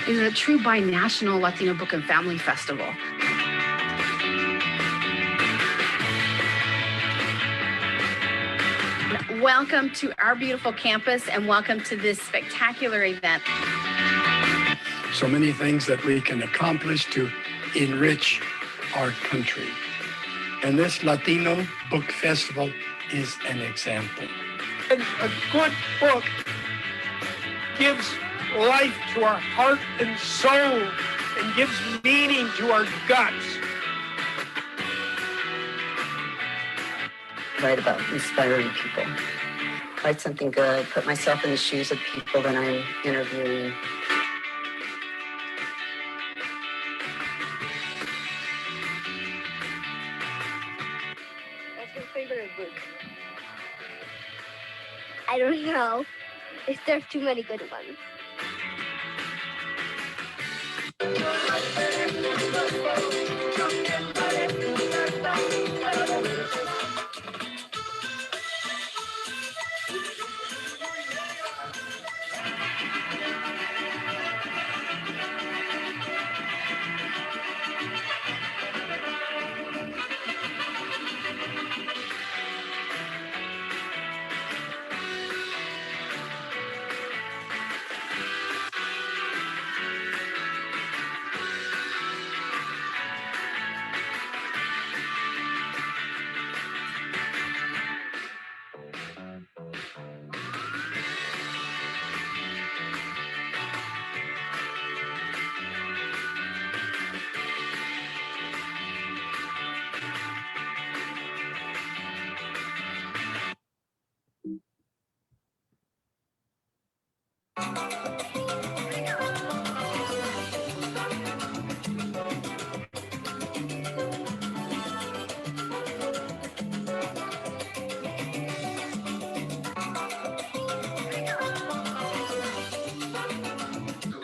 is a true binational Latino book and family festival. Welcome to our beautiful campus and welcome to this spectacular event. So many things that we can accomplish to enrich our country. And this Latino Book Festival is an example. And a good book gives life to our heart and soul and gives meaning to our guts. Write about inspiring people. Write something good, put myself in the shoes of people that I'm interviewing. What's your favorite book? I don't know. There's too many good ones.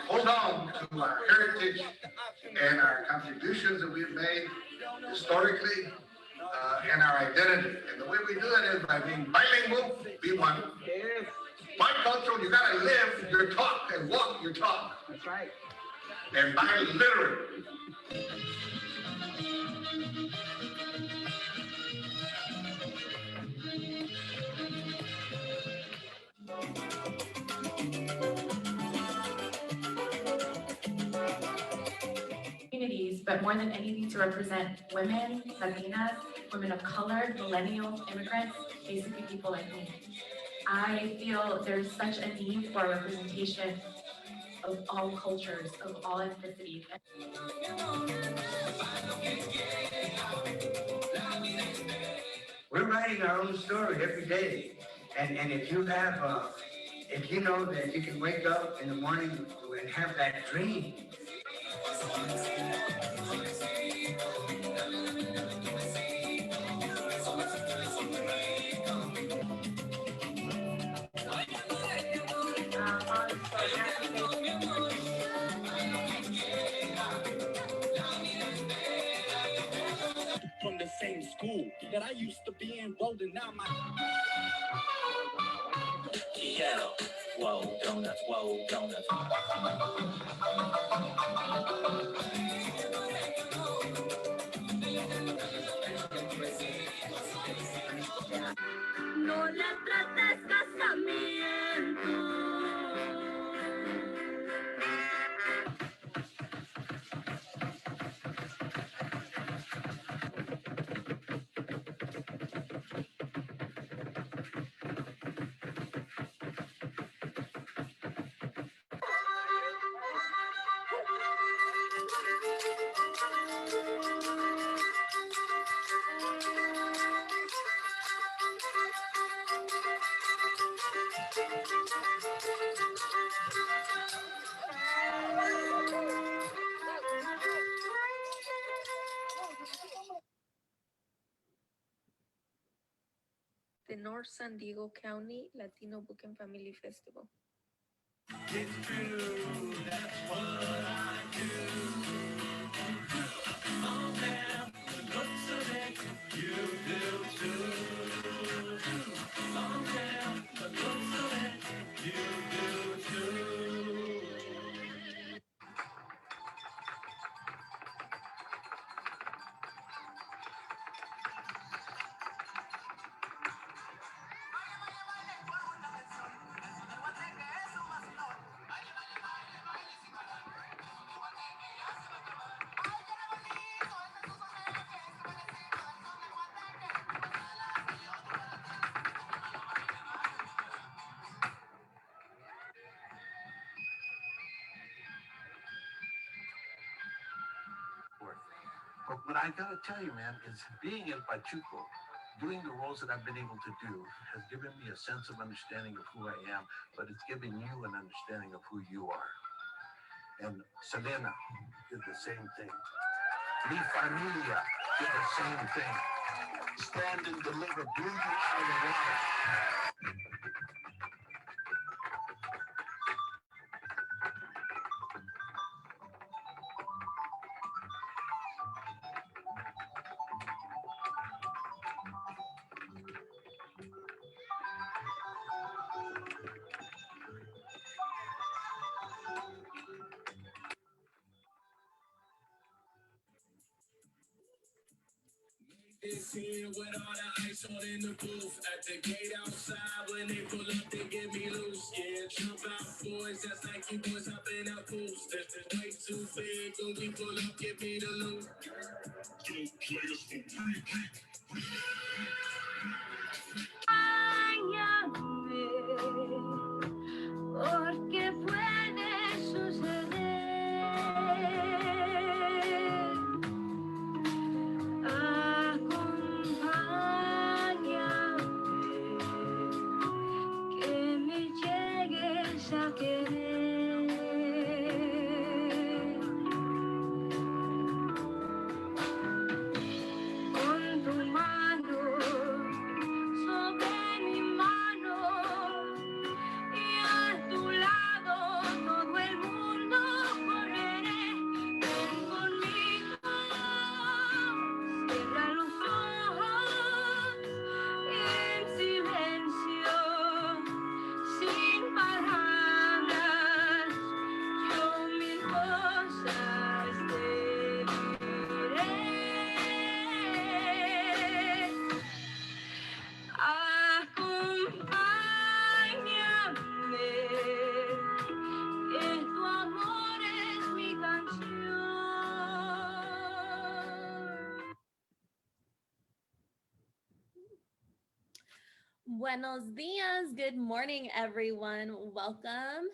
Hold on to our heritage and our contributions that we've made historically and our identity. And the way we do it is by being bilingual, be one. Bicultural, you gotta live your talk and walk your talk. That's right. And biliterate. Communities, but more than anything to represent women, Latinas, women of color, millennials, immigrants, basically people like me. I feel there's such a need for representation of all cultures, of all ethnicities. We're writing our own story every day. And if you have, if you know that you can wake up in the morning and have that dream. From the same school that I used to be enrolled in, now my whoa, donuts, whoa, donuts. No le trates casamiento. The North San Diego County Latino Book and Family Festival. It's true, that's what I do. Oh, damn, the looks of it, you do too. Oh, damn, the looks of it, you do too. But what I gotta tell you, man, is being in Pachuco, doing the roles that I've been able to do has given me a sense of understanding of who I am, but it's given you an understanding of who you are. And Selena did the same thing. Mi Familia did the same thing. Stand and deliver, blew you out of the water. This here with all the ice on in the booth. At the gate outside, when they pull up, they get me loose. Yeah, jump out, boys. That's like you boys hopping out pools. This is way too big. When we pull up, give me the loot. Don't play us for free. Porque puede suceder. Acompáñame, que me llegues a querer. Con tu mano sobre mi mano. Y a tu lado todo el mundo correré. Ven conmigo, cierra los ojos y en silencio, sin palabras, yo mil cosas te diré. Acompáñame, que tu amor es mi canción. Buenos dias. Good morning, everyone. Welcome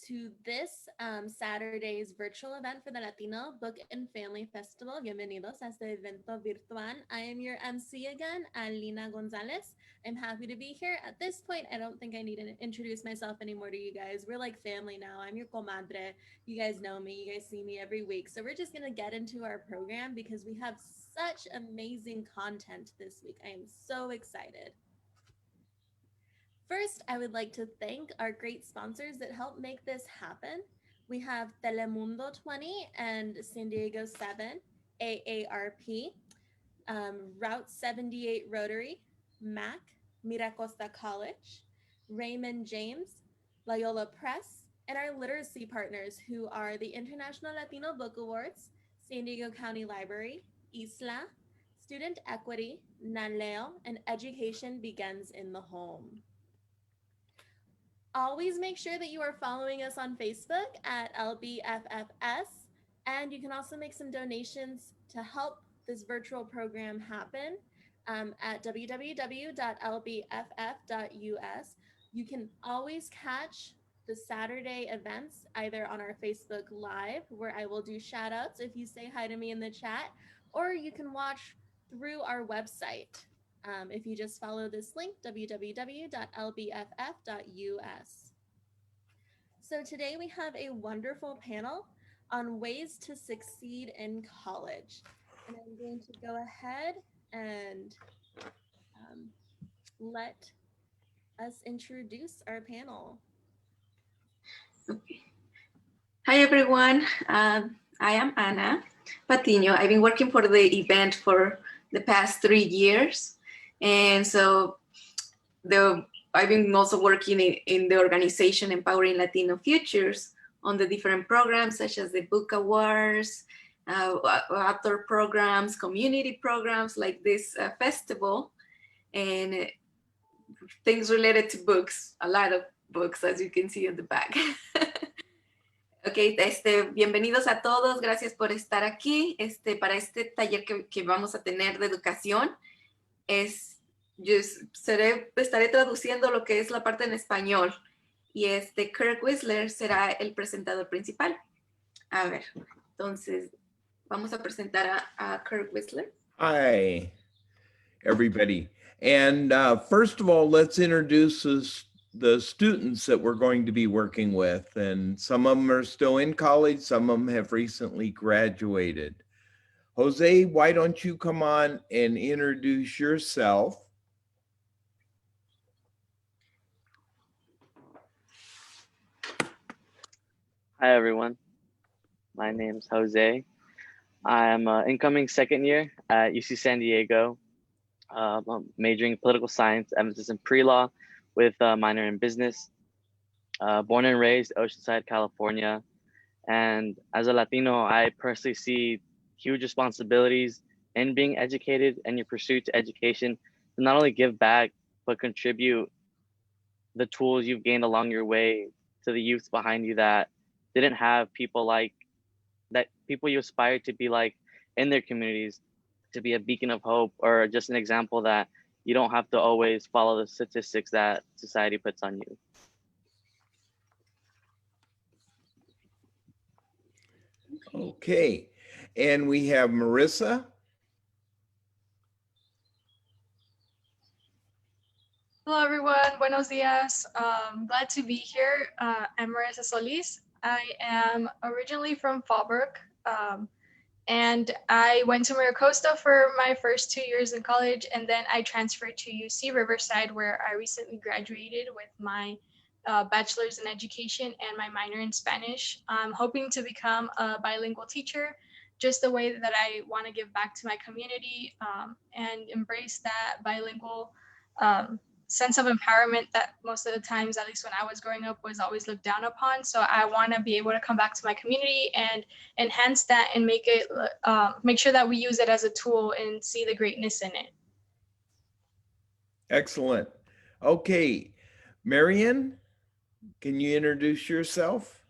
to this Saturday's virtual event for the Latino Book and Family Festival. Bienvenidos a este evento virtual. I am your MC again, Alina Gonzalez. I'm happy to be here. At this point, I don't think I need to introduce myself anymore to you guys. We're like family now. I'm your comadre. You guys know me. You guys see me every week. So we're just going to get into our program because we have such amazing content this week. I am so excited. First, I would like to thank our great sponsors that help make this happen. We have Telemundo 20 and San Diego 7, AARP, Route 78 Rotary, MAC, Miracosta College, Raymond James, Loyola Press, and our literacy partners who are the International Latino Book Awards, San Diego County Library, Isla, Student Equity, NALEO, and Education Begins in the Home. Always make sure that you are following us on Facebook at LBFFS, and you can also make some donations to help this virtual program happen at www.lbff.us. You can always catch the Saturday events either on our Facebook Live, where I will do shout outs if you say hi to me in the chat, or you can watch through our website. If you just follow this link, www.lbff.us. So today we have a wonderful panel on ways to succeed in college. And I'm going to go ahead and let us introduce our panel. Okay. Hi, everyone. I am Ana Patiño. I've been working for the event for the past 3 years. And so I've been also working in the organization Empowering Latino Futures on the different programs such as the Book Awards, author programs, community programs like this festival, and things related to books, a lot of books, as you can see in the back. Ok, bienvenidos a todos, gracias por estar aquí. Para este taller que vamos a tener de educación, estaré traduciendo lo que es la parte en español y Kirk Whisler será el presentador principal. A ver, entonces Vamos a presentar a Kirk Whisler. Hi, everybody. And first of all, let's introduce the students that we're going to be working with. And some of them are still in college, some of them have recently graduated. Jose, why don't you come on and introduce yourself? Hi, everyone. My name's Jose. I'm incoming second year at UC San Diego. I'm majoring in political science, emphasis in pre-law with a minor in business. Born and raised Oceanside, California. And as a Latino, I personally see huge responsibilities in being educated and your pursuit to education to not only give back, but contribute the tools you've gained along your way to the youth behind you that didn't have people like that, people you aspire to be like in their communities, to be a beacon of hope or just an example that you don't have to always follow the statistics that society puts on you. Okay, and we have Marissa. Hello, everyone. Buenos dias. Glad to be here. I'm Marissa Solis. I am originally from Fallbrook, and I went to Maricosta for my first 2 years in college, and then I transferred to UC Riverside, where I recently graduated with my bachelor's in education and my minor in Spanish. I'm hoping to become a bilingual teacher, just the way that I want to give back to my community and embrace that bilingual sense of empowerment that most of the times, at least when I was growing up, was always looked down upon. So I want to be able to come back to my community and enhance that and make it, make sure that we use it as a tool and see the greatness in it. Excellent. Okay, Marian, can you introduce yourself?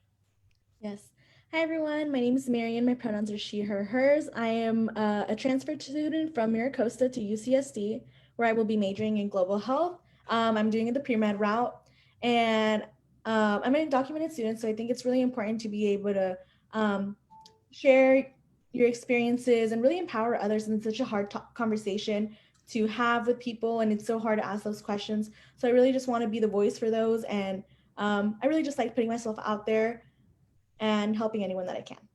Yes. Hi, everyone. My name is Marian. My pronouns are she, her, hers. I am a transfer student from Maricosta to UCSD, where I will be majoring in global health. I'm doing the pre-med route, and I'm an undocumented student, so I think it's really important to be able to share your experiences and really empower others in such a hard conversation to have with people, and it's so hard to ask those questions. So I really just want to be the voice for those, and I really just like putting myself out there and helping anyone that I can.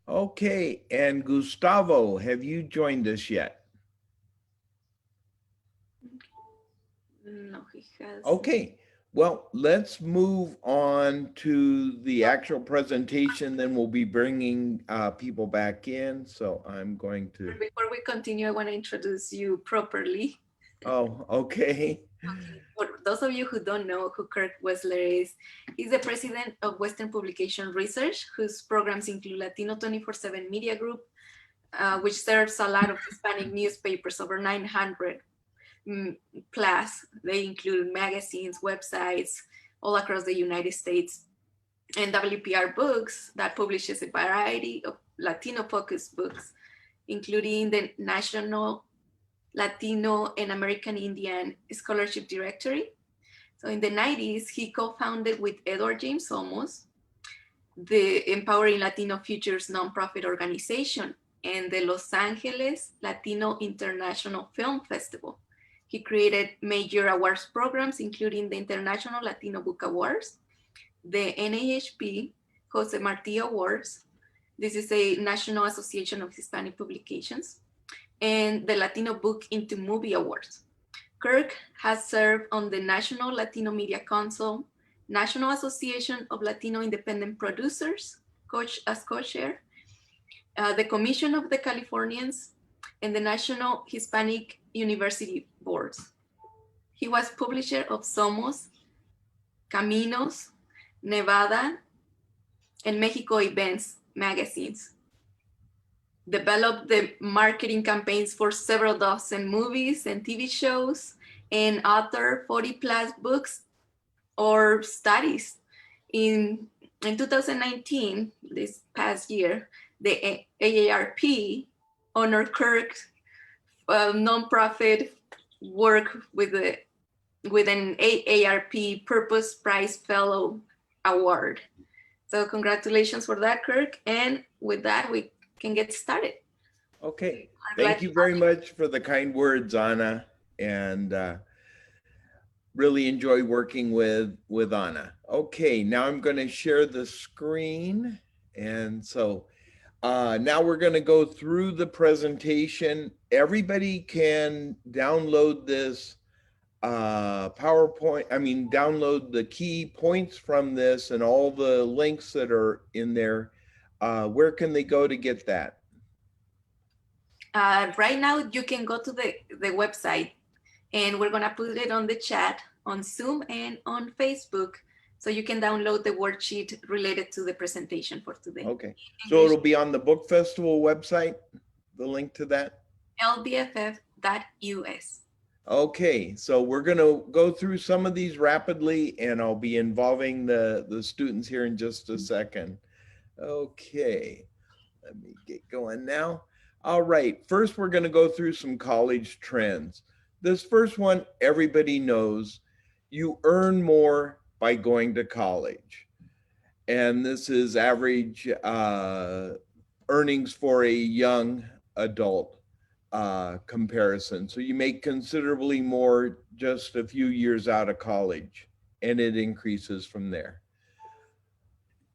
Okay, and Gustavo, have you joined us yet? No, he has. Okay, well, let's move on to the actual presentation, then we'll be bringing people back in. So I'm going to... Before we continue, I want to introduce you properly. Oh, okay. For those of you who don't know who Kirk Whisler is, he's the president of Western Publication Research, whose programs include Latino 24/7 Media Group, which serves a lot of Hispanic newspapers, over 900 plus. They include magazines, websites, all across the United States. And WPR Books, that publishes a variety of Latino-focused books, including the National Latino and American Indian Scholarship Directory. So in the 90s, he co-founded with Edward James Olmos the Empowering Latino Futures nonprofit organization and the Los Angeles Latino International Film Festival. He created major awards programs, including the International Latino Book Awards, the NAHP Jose Marti Awards. This is a National Association of Hispanic Publications, and the Latino Book into Movie Awards. Kirk has served on the National Latino Media Council, National Association of Latino Independent Producers, as co-chair, the Commission of the Californians, and the National Hispanic University Boards. He was publisher of Somos, Caminos, Nevada, and Mexico Events magazines. Developed the marketing campaigns for several dozen movies and TV shows, and authored 40 plus books or studies. In 2019, this past year, the AARP honored Kirk's nonprofit work with an AARP Purpose Prize Fellow Award. So congratulations for that, Kirk. And with that, we can get started. Okay, I'm glad thank you very much for the kind words, Anna, and really enjoy working with Anna. Okay, now I'm going to share the screen, and so now we're going to go through the presentation. Everybody can download this PowerPoint, download the key points from this and all the links that are in there. Where can they go to get that? Right now, you can go to the website, and we're gonna put it on the chat on Zoom and on Facebook, so you can download the worksheet related to the presentation for today. Okay, so it'll be on the Book Festival website, the link to that? LBFF.us. Okay, so we're gonna go through some of these rapidly, and I'll be involving the students here in just a second. Okay, let me get going now. All right, first we're gonna go through some college trends. This first one, everybody knows, you earn more by going to college. And this is average earnings for a young adult comparison. So you make considerably more just a few years out of college, and it increases from there.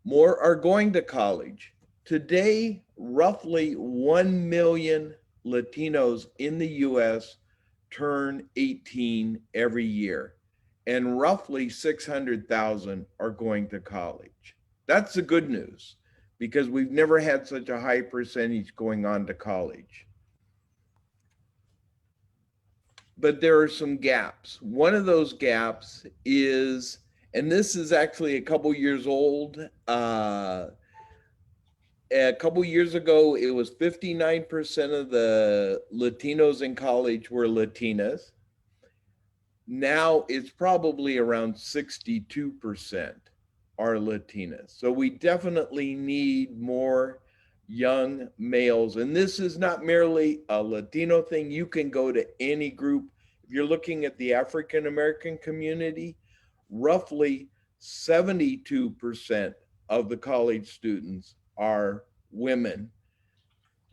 More are going to college. Today, roughly 1 million Latinos in the US turn 18 every year, and roughly 600,000 are going to college. That's the good news, because we've never had such a high percentage going on to college. But there are some gaps. One of those gaps is, and this is actually a couple years old. A couple years ago, it was 59% of the Latinos in college were Latinas. Now it's probably around 62% are Latinas. So we definitely need more young males. And this is not merely a Latino thing. You can go to any group. If you're looking at the African American community, roughly 72% of the college students are women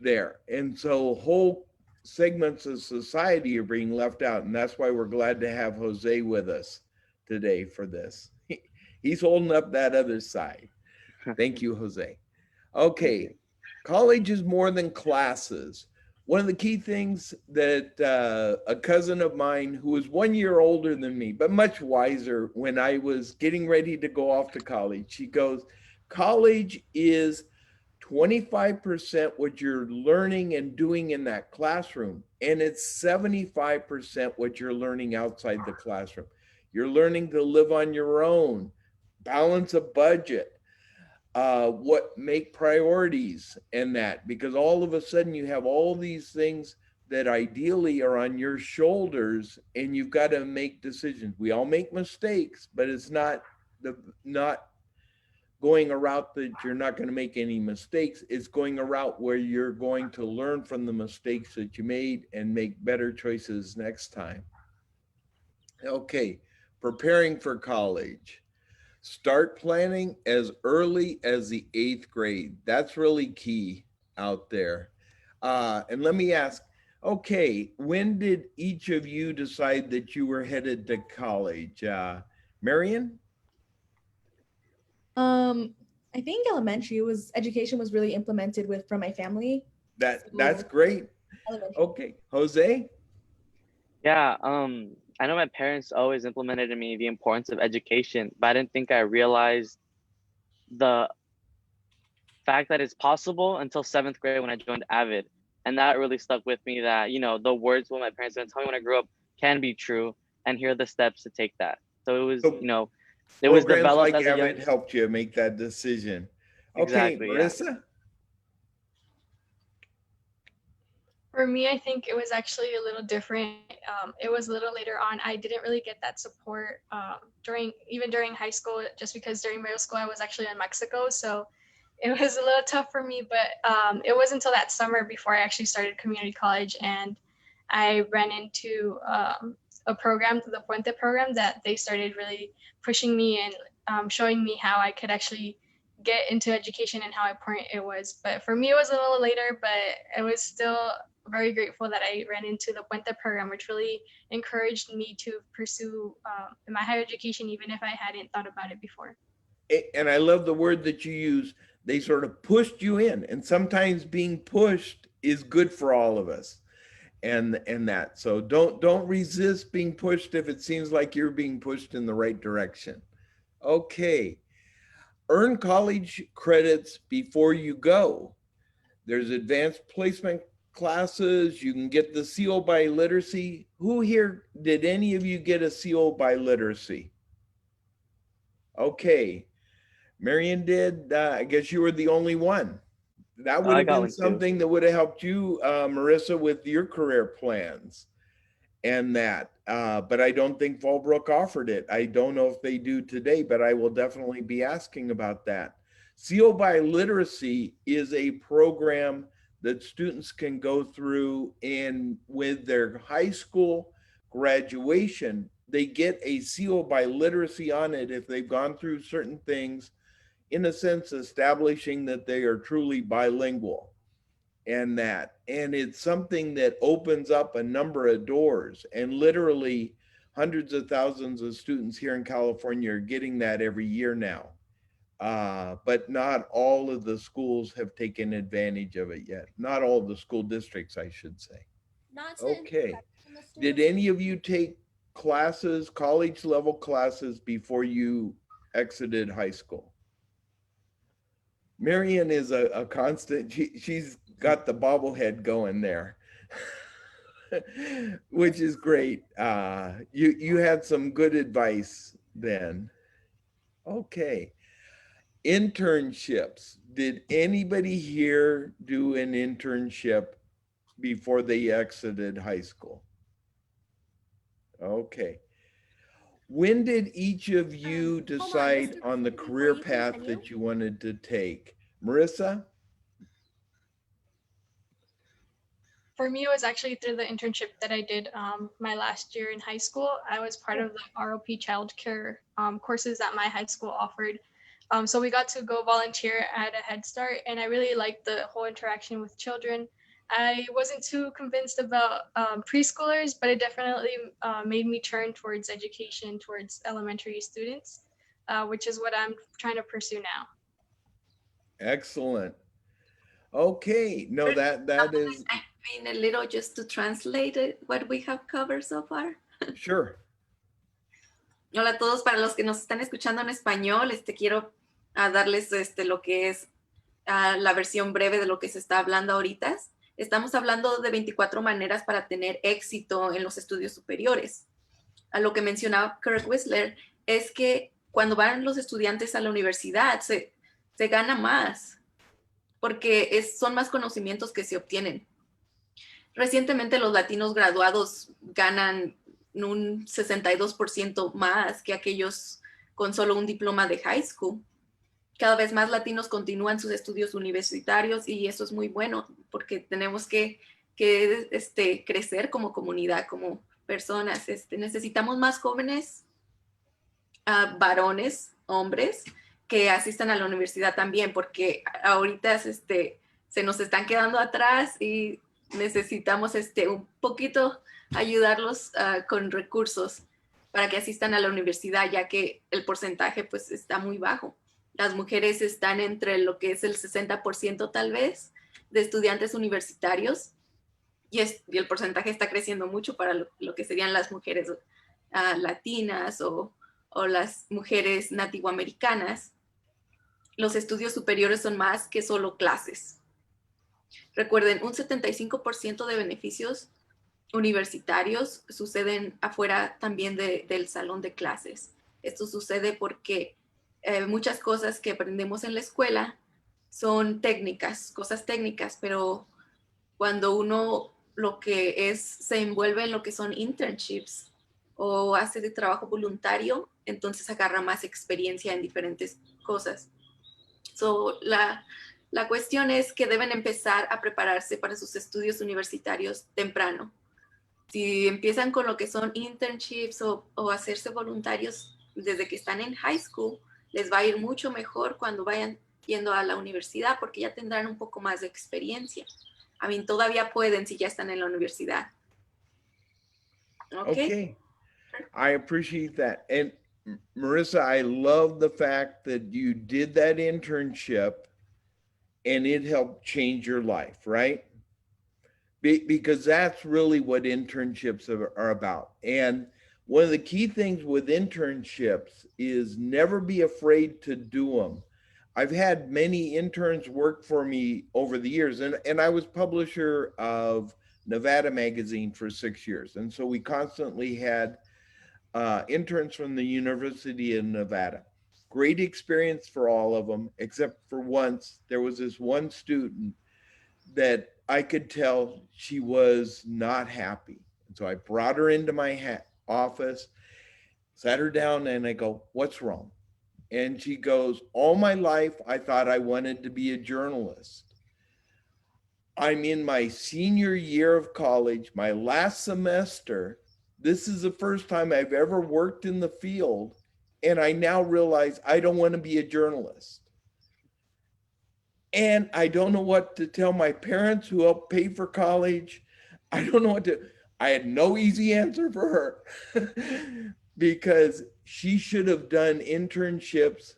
there. And so whole segments of society are being left out. And that's why we're glad to have Jose with us today for this. He's holding up that other side. Thank you, Jose. Okay, college is more than classes. One of the key things that a cousin of mine who was 1 year older than me, but much wiser, when I was getting ready to go off to college, she goes, college is 25% what you're learning and doing in that classroom, and it's 75% what you're learning outside the classroom. You're learning to live on your own, balance a budget, what make priorities and that, because all of a sudden you have all these things that ideally are on your shoulders, and you've got to make decisions. We all make mistakes, but it's not going a route that you're not going to make any mistakes. It's going a route where you're going to learn from the mistakes that you made and make better choices next time. Okay, preparing for college. Start planning as early as the 8th grade. That's really key out there. And let me ask, okay, when did each of you decide that you were headed to college? Marian? I think elementary education was really implemented from my family. That's great. Okay, Jose? Yeah, I know my parents always implemented in me the importance of education, but I didn't think I realized the fact that it's possible until 7th grade when I joined Avid. And that really stuck with me, that, you know, the words what my parents were telling me when I grew up can be true, and here are the steps to take that. So it was, you know, it was developed like as a young... Avid helped you make that decision. Okay, Exactly, Marissa? yeah. For me, I think it was actually a little different. It was a little later on. I didn't really get that support even during high school, just because during middle school I was actually in Mexico, so it was a little tough for me. But it wasn't until that summer before I actually started community college, and I ran into a program, the Puente program, that they started really pushing me and showing me how I could actually get into education and how important it was. But for me, it was a little later, but I was still very grateful that I ran into the Puente program, which really encouraged me to pursue my higher education, even if I hadn't thought about it before. And I love the word that you use. They sort of pushed you in, and sometimes being pushed is good for all of us. And that, so don't resist being pushed if it seems like you're being pushed in the right direction. Okay, earn college credits before you go. There's advanced placement classes. You can get the CO by literacy. Who here, did any of you get a CO by literacy? Okay, Marian did. I guess you were the only one. That would have been something that would have helped you, Marissa, with your career plans and that. But I don't think Fallbrook offered it. I don't know if they do today, but I will definitely be asking about that. CO by Literacy is a program that students can go through, and with their high school graduation, they get a CO by Literacy on it if they've gone through certain things, in a sense, establishing that they are truly bilingual and that. And it's something that opens up a number of doors, and literally hundreds of thousands of students here in California are getting that every year now. But not all of the schools have taken advantage of it yet. Not all the school districts, I should say. Okay. Did any of you take classes, college level classes, before you exited high school? Marian is a constant, she's got the bobblehead going there, which is great. You had some good advice then. Okay. Internships. Did anybody here do an internship before they exited high school? Okay. When did each of you decide on the career path that you wanted to take? Marissa? For me, it was actually through the internship that I did my last year in high school. I was part of the ROP childcare courses that my high school offered. So we got to go volunteer at a Head Start, and I really liked the whole interaction with children. I wasn't too convinced about preschoolers, but it definitely made me turn towards education, towards elementary students, which is what I'm trying to pursue now. Excellent. Okay, no, that is. I mean, a little just to translate it, what we have covered so far. Sure. Hola a todos, para los que nos están escuchando en español, quiero darles lo que es la versión breve de lo que se está hablando ahorita. Estamos hablando de 24 maneras para tener éxito en los estudios superiores. A lo que mencionaba Kirk Whisler es que cuando van los estudiantes a la universidad se gana más, porque son más conocimientos que se obtienen. Recientemente los latinos graduados ganan un 62% más que aquellos con solo un diploma de high school. Cada vez más latinos continúan sus estudios universitarios y eso es muy bueno porque tenemos que crecer como comunidad, como personas. Necesitamos más jóvenes, varones, hombres, que asistan a la universidad también, porque ahorita se nos están quedando atrás y necesitamos un poquito ayudarlos con recursos para que asistan a la universidad, ya que el porcentaje pues está muy bajo. Las mujeres están entre lo que es el 60% tal vez de estudiantes universitarios y el porcentaje está creciendo mucho para lo que serían las mujeres latinas o las mujeres nativoamericanas. Los estudios superiores son más que solo clases. Recuerden, un 75% de beneficios universitarios suceden afuera también del salón de clases. Esto sucede porque muchas cosas que aprendemos en la escuela son técnicas, cosas técnicas, pero cuando uno se envuelve en lo que son internships o hace de trabajo voluntario, entonces agarra más experiencia en diferentes cosas. So, la cuestión es que deben empezar a prepararse para sus estudios universitarios temprano. Si empiezan con lo que son internships o hacerse voluntarios desde que están en high school, les va a ir mucho mejor cuando vayan yendo a la universidad porque ya tendrán un poco más de experiencia. I mean, todavía pueden si ya están en la universidad. Okay. I appreciate that. And Marissa, I love the fact that you did that internship and it helped change your life, right? Because that's really what internships are about. And one of the key things with internships is never be afraid to do them. I've had many interns work for me over the years, and I was publisher of Nevada Magazine for 6 years. And so we constantly had interns from the University of Nevada. Great experience for all of them, except for once, there was this one student that I could tell she was not happy. And so I brought her into my office, sat her down, and I go, "What's wrong?" And she goes, "All my life, I thought I wanted to be a journalist. I'm in my senior year of college, my last semester. This is the first time I've ever worked in the field. And I now realize I don't want to be a journalist. And I don't know what to tell my parents who helped pay for college. I don't know what to, I had no easy answer for her because she should have done internships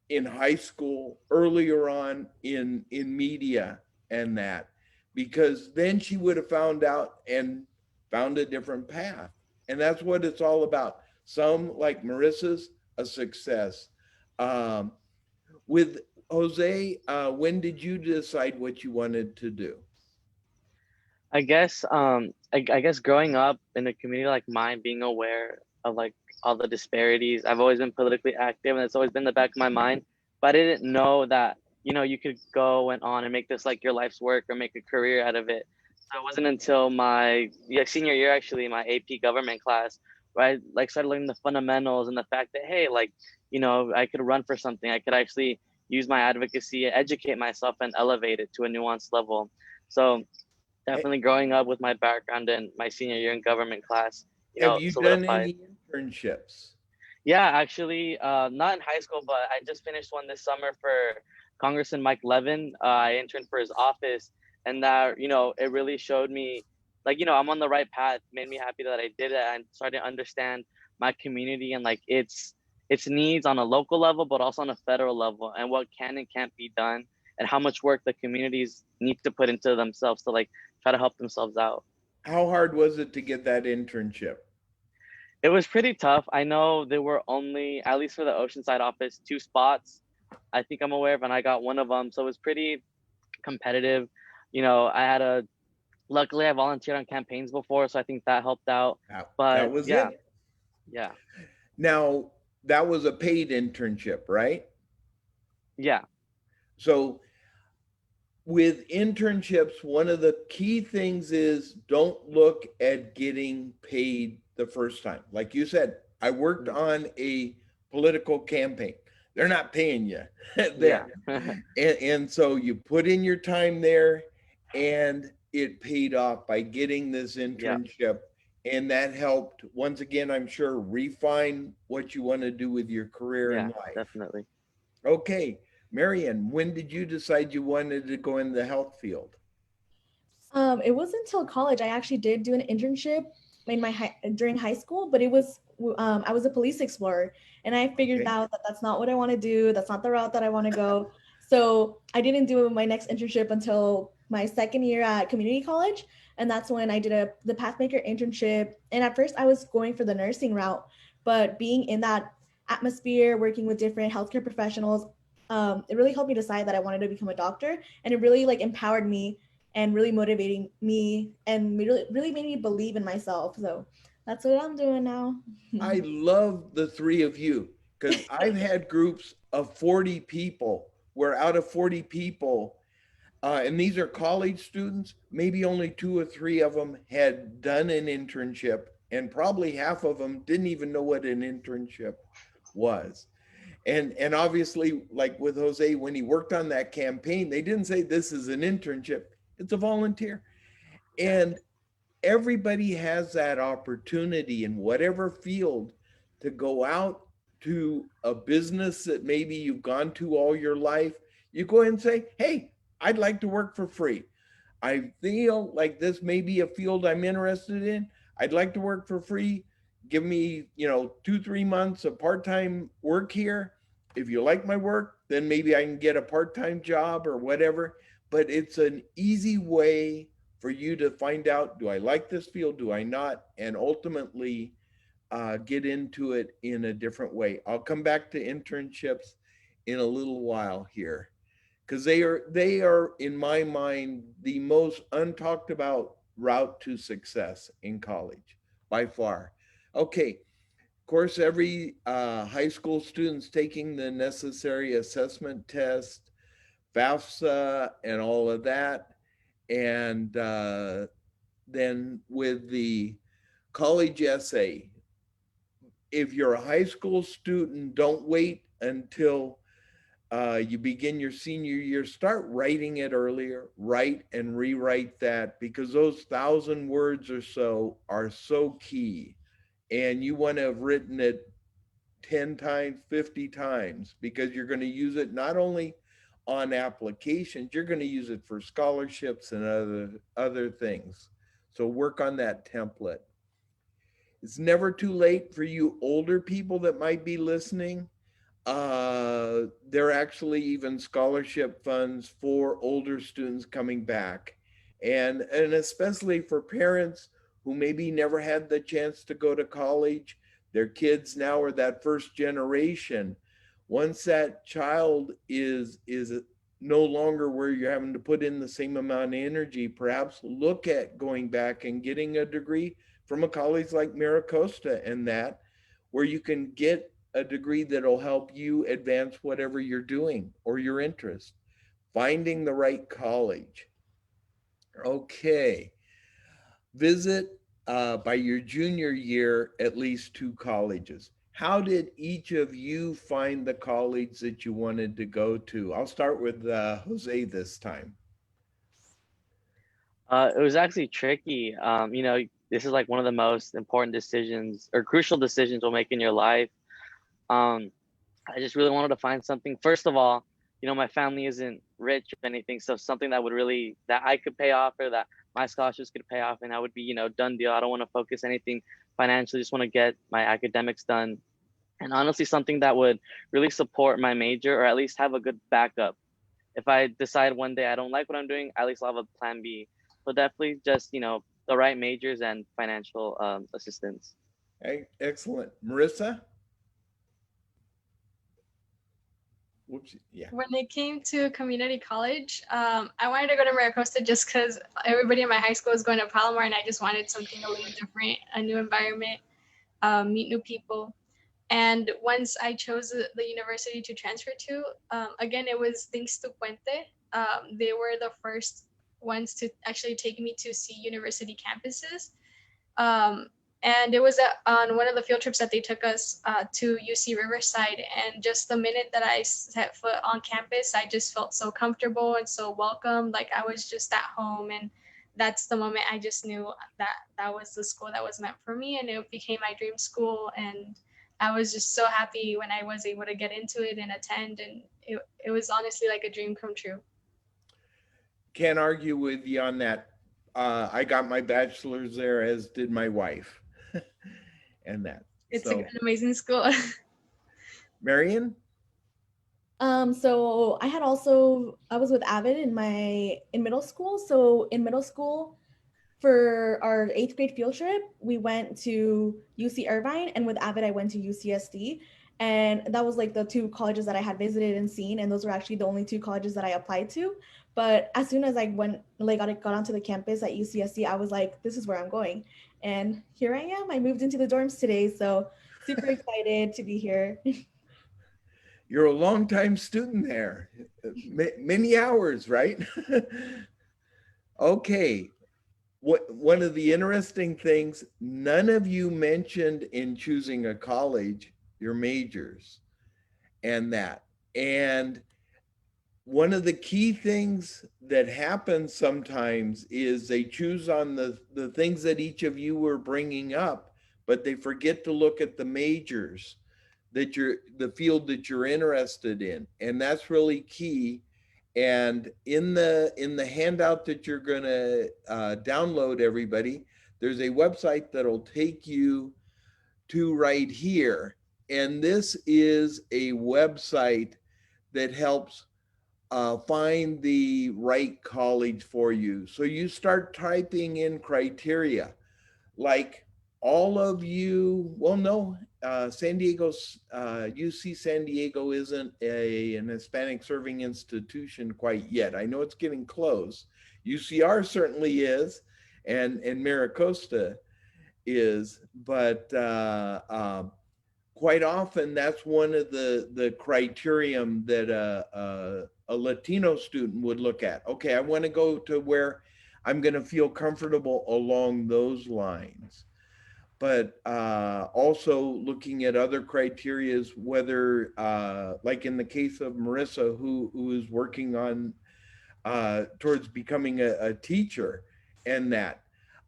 in high school earlier on in media and that, because then she would have found out and found a different path. And that's what it's all about. Some, like Marissa's, a success. With Jose, when did you decide what you wanted to do? I guess I guess growing up in a community like mine, being aware of like all the disparities, I've always been politically active, and it's always been in the back of my mind. But I didn't know that, you know, you could go and on and make this like your life's work or make a career out of it. So it wasn't until my senior year, actually, my AP government class, where I like started learning the fundamentals and the fact that, hey, like, you know, I could run for something. I could actually use my advocacy, educate myself, and elevate it to a nuanced level. So definitely growing up with my background in my senior year in government class, you Have know, you done solidified. any internships? Yeah, actually, not in high school, but I just finished one this summer for Congressman Mike Levin. I interned for his office, and that, you know, it really showed me, like, you know, I'm on the right path. Made me happy that I did it and started to understand my community and like its needs on a local level, but also on a federal level, and what can and can't be done, and how much work the communities need to put into themselves to like try to help themselves out. How hard was it to get that internship? It was pretty tough. I know there were only, at least for the Oceanside office, 2 spots I think I'm aware of, and I got one of them. So it was pretty competitive. You know, luckily I volunteered on campaigns before, so I think that helped out. But that was yeah, it. Yeah. Now, that was a paid internship, right? Yeah. So with internships, one of the key things is don't look at getting paid the first time. Like you said, I worked on a political campaign. They're not paying you there. and so you put in your time there, and it paid off by getting this internship. And that helped, once again, I'm sure, refine what you want to do with your career in life. Definitely. Okay, Marian, when did you decide you wanted to go in the health field? It wasn't until college. I actually did do an internship in during high school, but it was I was a police explorer, and I figured out that that's not what I want to do. That's not the route that I want to go. So I didn't do my next internship until my second year at community college, and that's when I did the Pathmaker internship. And at first, I was going for the nursing route, but being in that atmosphere, working with different healthcare professionals, it really helped me decide that I wanted to become a doctor, and it really like empowered me and really motivating me and really made me believe in myself. So that's what I'm doing now. I love the 3 of you, because I've had groups of 40 people where out of 40 people, and these are college students, maybe only 2 or 3 of them had done an internship, and probably half of them didn't even know what an internship was. And obviously, like with Jose, when he worked on that campaign, they didn't say this is an internship, it's a volunteer. And everybody has that opportunity in whatever field to go out to a business that maybe you've gone to all your life You go ahead and say, hey, I'd like to work for free. I feel like this may be a field I'm interested in. I'd like to work for free. Give me, 2-3 months of part-time work here. If you like my work, then maybe I can get a part-time job or whatever. But it's an easy way for you to find out, do I like this field? Do I not? And ultimately get into it in a different way. I'll come back to internships in a little while here, because they are in my mind the most untalked about route to success in college by far. Okay, of course, every high school student's taking the necessary assessment test, FAFSA, and all of that. And then with the college essay, if you're a high school student, don't wait until you begin your senior year. Start writing it earlier. Write and rewrite that, because those 1,000 words or so are so key. And you want to have written it 10 times, 50 times, because you're going to use it not only on applications, you're going to use it for scholarships and other things. So work on that template. It's never too late for you older people that might be listening. There are actually even scholarship funds for older students coming back. And especially for parents who maybe never had the chance to go to college, their kids now are that first generation. Once that child is no longer where you're having to put in the same amount of energy, perhaps look at going back and getting a degree from a college like Maricosta, and that, where you can get a degree that'll help you advance whatever you're doing or your interest. Finding the right college. Okay. Visit by your junior year at least 2 colleges. How did each of you find the college that you wanted to go to? I'll start with Jose this time. It was actually tricky. This is like one of the most important decisions or crucial decisions you'll make in your life. I just really wanted to find something. First of all, my family isn't rich or anything, so something that I could pay off, or that my scholarships could pay off, and that would be, done deal. I don't want to focus anything financially, just want to get my academics done. And honestly, something that would really support my major, or at least have a good backup. If I decide one day I don't like what I'm doing, at least I'll have a plan B. So definitely just, the right majors and financial assistance. Excellent. Marissa? Whoops. Yeah. When it came to community college, I wanted to go to Maricosta just because everybody in my high school was going to Palomar, and I just wanted something a little different, a new environment, meet new people. And once I chose the university to transfer to, again, it was thanks to Puente. They were the first ones to actually take me to see university campuses. And it was on one of the field trips that they took us to UC Riverside. And just the minute that I set foot on campus, I just felt so comfortable and so welcome. Like I was just at home. And that's the moment I just knew that that was the school that was meant for me. And it became my dream school. And I was just so happy when I was able to get into it and attend. And it was honestly like a dream come true. Can't argue with you on that. I got my bachelor's there, as did my wife. And that. It's an amazing school. Marian? So I was with Avid in middle school. So in middle school, for our 8th grade field trip, we went to UC Irvine, and with Avid, I went to UCSD. And that was like the 2 colleges that I had visited and seen. And those were actually the only 2 colleges that I applied to. But as soon as I got onto the campus at UCSD, I was like, this is where I'm going. And here I am. I moved into the dorms today. So super excited to be here. You're a longtime student there. Many hours, right? Okay. One of the interesting things, none of you mentioned in choosing a college, your majors and that. And one of the key things that happens sometimes is they choose on the things that each of you were bringing up, but they forget to look at the majors, the field that you're interested in. And that's really key. And in the handout that you're going to download, everybody, there's a website that'll take you to right here. And this is a website that helps find the right college for you. So you start typing in criteria, like all of you, well, no, San Diego's, UC San Diego isn't an Hispanic serving institution quite yet. I know it's getting close. UCR certainly is, and Maricosta is, but quite often that's one of the criterion that a Latino student would look at. Okay, I want to go to where I'm going to feel comfortable along those lines. But also looking at other criterias, whether like in the case of Marissa, who is working on towards becoming a teacher, and that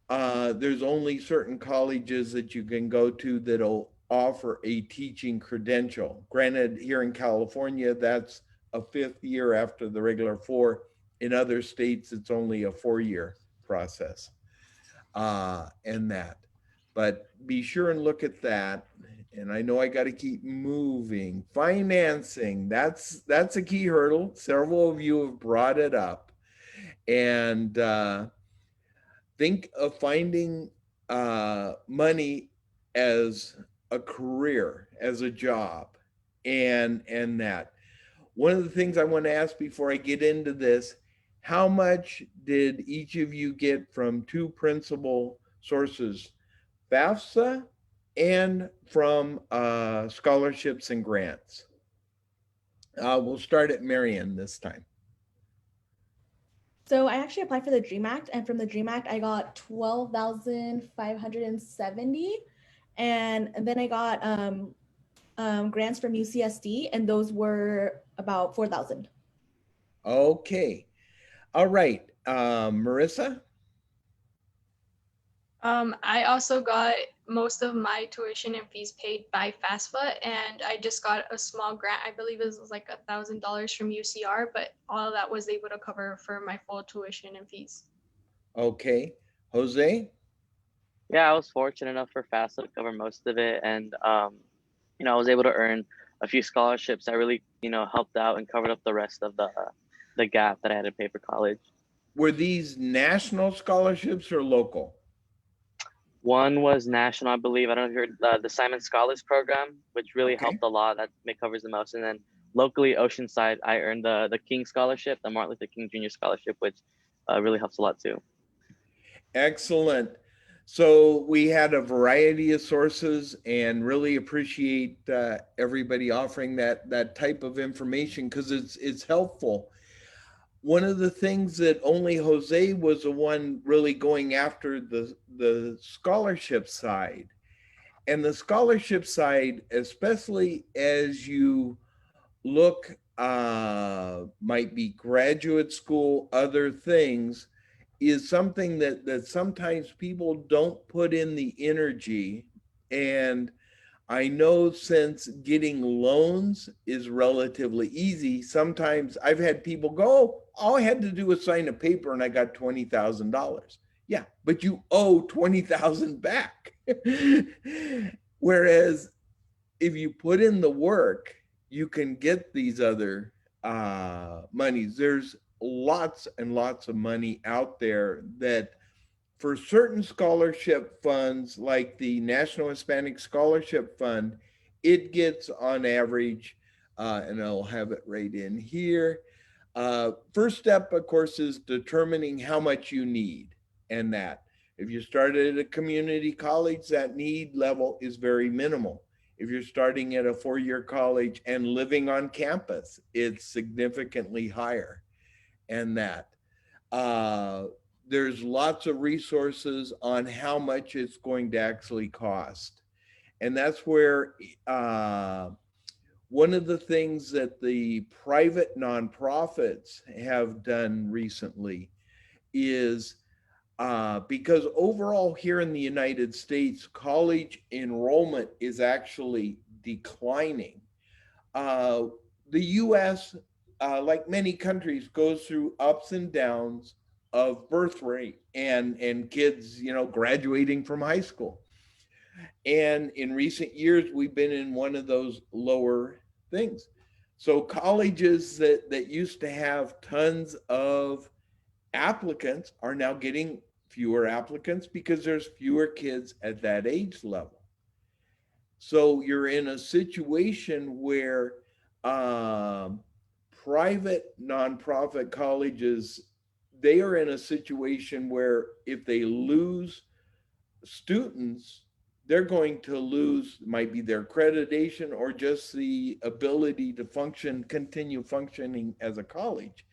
there's only certain colleges that you can go to that'll offer a teaching credential. Granted, here in California, that's a 5th year after the regular 4. In other states, it's only a 4-year process, and that. But be sure and look at that. And I know I got to keep moving. Financing, that's a key hurdle. Several of you have brought it up. And think of finding money as a career, as a job, and that. One of the things I want to ask before I get into this, how much did each of you get from 2 principal sources, FAFSA and from scholarships and grants? We'll start at Marian this time. So I actually applied for the DREAM Act, and from the DREAM Act, I got 12,570, and then I got grants from UCSD, and those were about 4,000. Okay, all right, Marissa. I also got most of my tuition and fees paid by FAFSA, and I just got a small grant. I believe it was like $1,000 from UCR, but all of that was able to cover for my full tuition and fees. Okay, Jose? Yeah, I was fortunate enough for FAFSA to cover most of it, and you know, I was able to earn a few scholarships that really, you know, helped out and covered up the rest of the gap that I had to pay for college. Were these national scholarships or local? One was national, I believe. I don't know if you heard the Simon Scholars program, which really helped a lot. That covers the most. And then locally, Oceanside, I earned the King Scholarship, the Martin Luther King Jr. Scholarship, which really helps a lot too. Excellent. So we had a variety of sources, and really appreciate everybody offering that type of information, because it's helpful. One of the things that only Jose was the one really going after the scholarship side. And the scholarship side, especially as you look, might be graduate school, other things, is something that sometimes people don't put in the energy. And I know since getting loans is relatively easy, sometimes I've had people go, all I had to do was sign a paper and I got $20,000. Yeah, but you owe $20,000 back. Whereas if you put in the work, you can get these other monies. There's lots and lots of money out there that for certain scholarship funds, like the National Hispanic Scholarship Fund, it gets on average, and I'll have it right in here. First step, of course, is determining how much you need, and that. If you started at a community college, that need level is very minimal. If you're starting at a 4-year college and living on campus, it's significantly higher, and that. There's lots of resources on how much it's going to actually cost. And that's where one of the things that the private nonprofits have done recently is because overall here in the United States, college enrollment is actually declining. The US like many countries, goes through ups and downs of birth rate and kids, graduating from high school. And in recent years, we've been in one of those lower things. So colleges that used to have tons of applicants are now getting fewer applicants because there's fewer kids at that age level. So you're in a situation where private nonprofit colleges, they are in a situation where if they lose students, they're going to lose, might be their accreditation or just the ability to continue functioning as a college.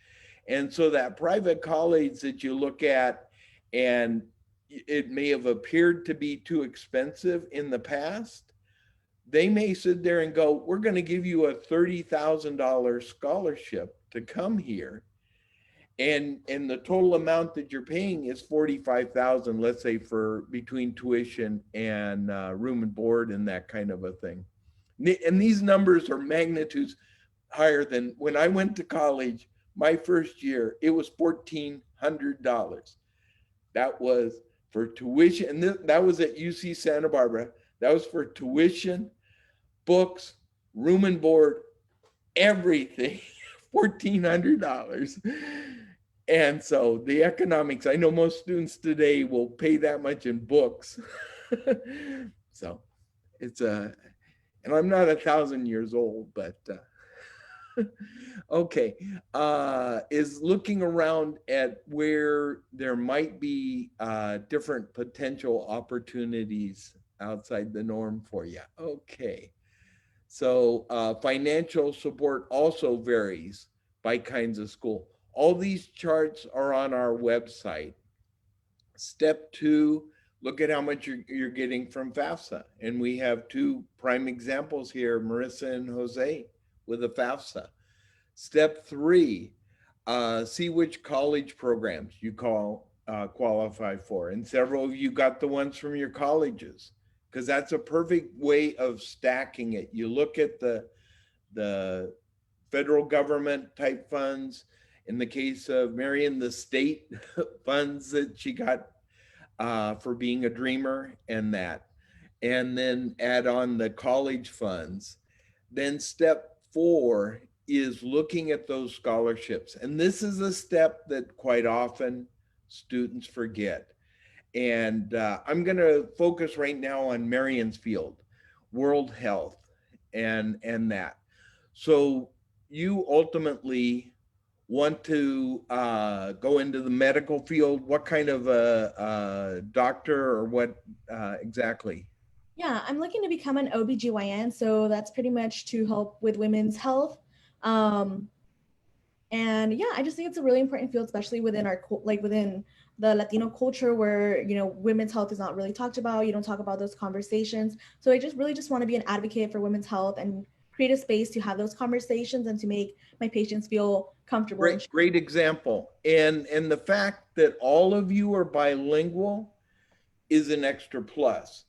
And so that private college that you look at, and it may have appeared to be too expensive in the past, they may sit there and go, we're going to give you a $30,000 scholarship to come here. And the total amount that you're paying is $45,000, let's say, for between tuition and room and board and that kind of a thing. And these numbers are magnitudes higher than when I went to college. My first year, it was $1,400. That was for tuition, and that was at UC Santa Barbara. That was for tuition, books, room and board, everything, $1,400. And so the economics, I know most students today will pay that much in books. So it's and I'm not 1,000 years old, but okay, is looking around at where there might be different potential opportunities outside the norm for you. Okay, so financial support also varies by kinds of school. All these charts are on our website. Step 2, look at how much you're getting from FAFSA. And we have 2 prime examples here, Marissa and Jose with a FAFSA. Step 3, see which college programs you qualify for. And several of you got the ones from your colleges, because that's a perfect way of stacking it. You look at the federal government type funds. In the case of Marian, the state funds that she got for being a dreamer and that. And then add on the college funds. Then step 4 is looking at those scholarships. And this is a step that quite often students forget. And I'm gonna focus right now on Marian's field, world health and that. So you ultimately want to go into the medical field. What kind of a doctor or what exactly? Yeah, I'm looking to become an OBGYN. So that's pretty much to help with women's health. And yeah, I just think it's a really important field, especially within within the Latino culture where, women's health is not really talked about. You don't talk about those conversations. So I just want to be an advocate for women's health and create a space to have those conversations and to make my patients feel comfortable. Great example. And the fact that all of you are bilingual is an extra plus,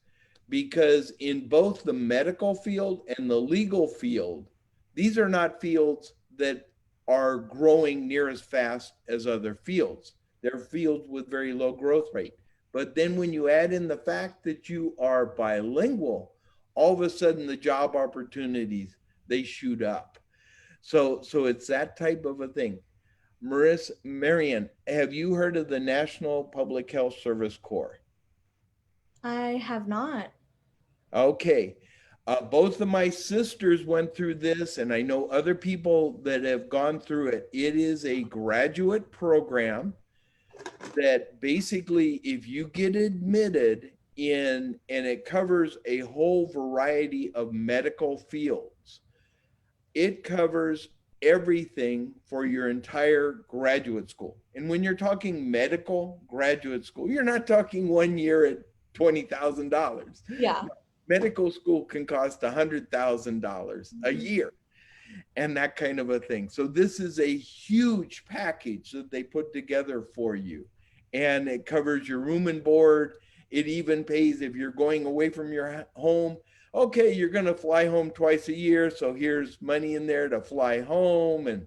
because in both the medical field and the legal field, these are not fields that are growing near as fast as other fields. They're fields with very low growth rate. But then when you add in the fact that you are bilingual, all of a sudden the job opportunities, they shoot up. So it's that type of a thing. Marissa, Marian, have you heard of the National Public Health Service Corps? I have not. Okay. Both of my sisters went through this, and I know other people that have gone through it. It is a graduate program that basically, if you get admitted in, and it covers a whole variety of medical fields, it covers everything for your entire graduate school. And when you're talking medical graduate school, you're not talking 1 year at $20,000. Yeah. Medical school can cost $100,000 a year and that kind of a thing. So this is a huge package that they put together for you. And it covers your room and board. It even pays if you're going away from your home. Okay, you're going to fly home twice a year, so here's money in there to fly home and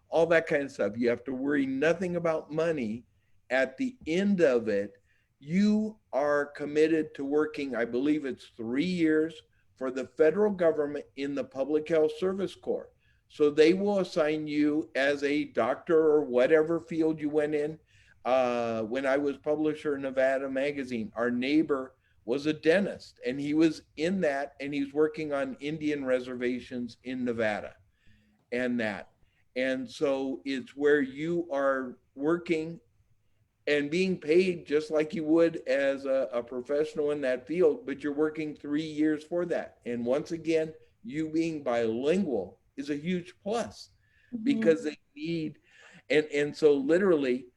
all that kind of stuff. You have to worry nothing about money. At the end of it, you are committed to working, I believe it's 3 years, for the federal government in the Public Health Service Corps. So they will assign you as a doctor or whatever field you went in. When I was publisher in Nevada Magazine, our neighbor was a dentist, and he was in that, and he's working on Indian reservations in Nevada and that. And so it's where you are working and being paid just like you would as a professional in that field, but you're working 3 years for that. And once again, you being bilingual is a huge plus because they need, and so literally,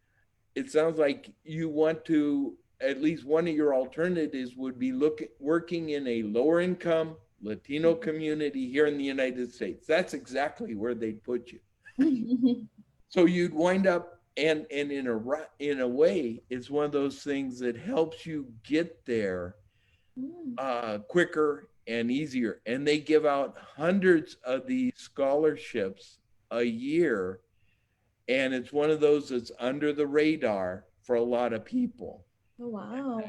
it sounds like you want to, at least one of your alternatives would be working in a lower income Latino community here in the United States. That's exactly where they'd put you. So you'd wind up, and in a way, it's one of those things that helps you get there quicker and easier. And they give out hundreds of these scholarships a year. And it's one of those that's under the radar for a lot of people. Oh, wow.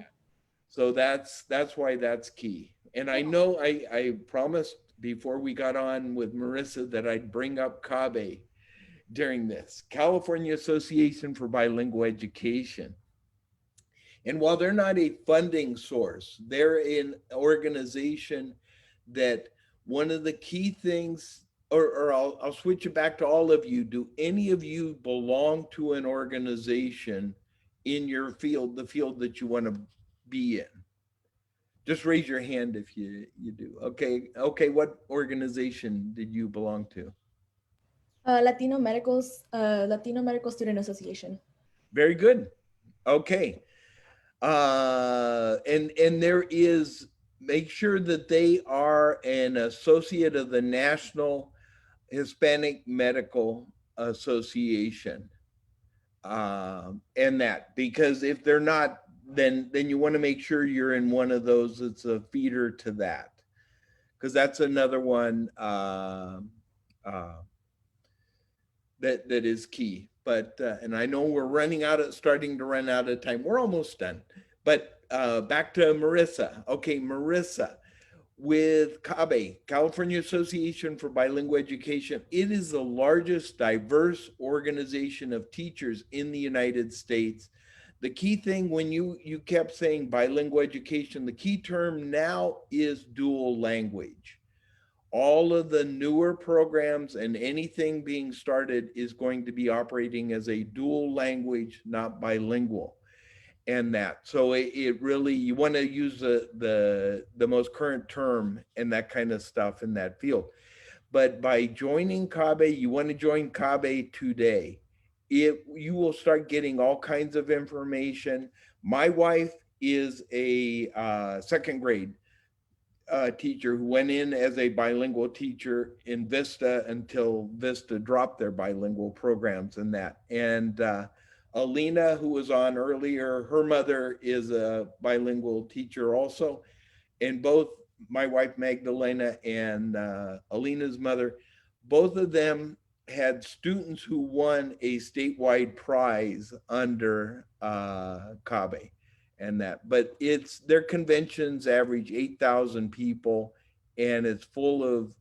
So that's why that's key. And I know I promised before we got on with Marissa that I'd bring up CABE during this, California Association for Bilingual Education. And while they're not a funding source, they're an organization that one of the key things, or I'll switch it back to all of you. Do any of you belong to an organization in your field, the field that you want to be in? Just raise your hand if you do. Okay, what organization did you belong to? Latino Medical Student Association. Very good. Okay. And there is, make sure that they are an associate of the National Hispanic Medical Association. And that, because if they're not, then you want to make sure you're in one of those that's a feeder to that, because that's another one that is key. But and I know we're starting to run out of time. We're almost done. But back to Marissa. Okay, Marissa, with CABE, California Association for Bilingual Education, it is the largest diverse organization of teachers in the United States. The key thing, when you kept saying bilingual education, the key term now is dual language. All of the newer programs and anything being started is going to be operating as a dual language, not bilingual. And that, so it really, you want to use the most current term and that kind of stuff in that field. But by joining CABE, you want to join CABE today. You will start getting all kinds of information. My wife is a second grade teacher who went in as a bilingual teacher in Vista until Vista dropped their bilingual programs and that. And Alina, who was on earlier, her mother is a bilingual teacher also. And both my wife Magdalena and Alina's mother, both of them had students who won a statewide prize under CABE and that. But their conventions average 8,000 people, and it's full of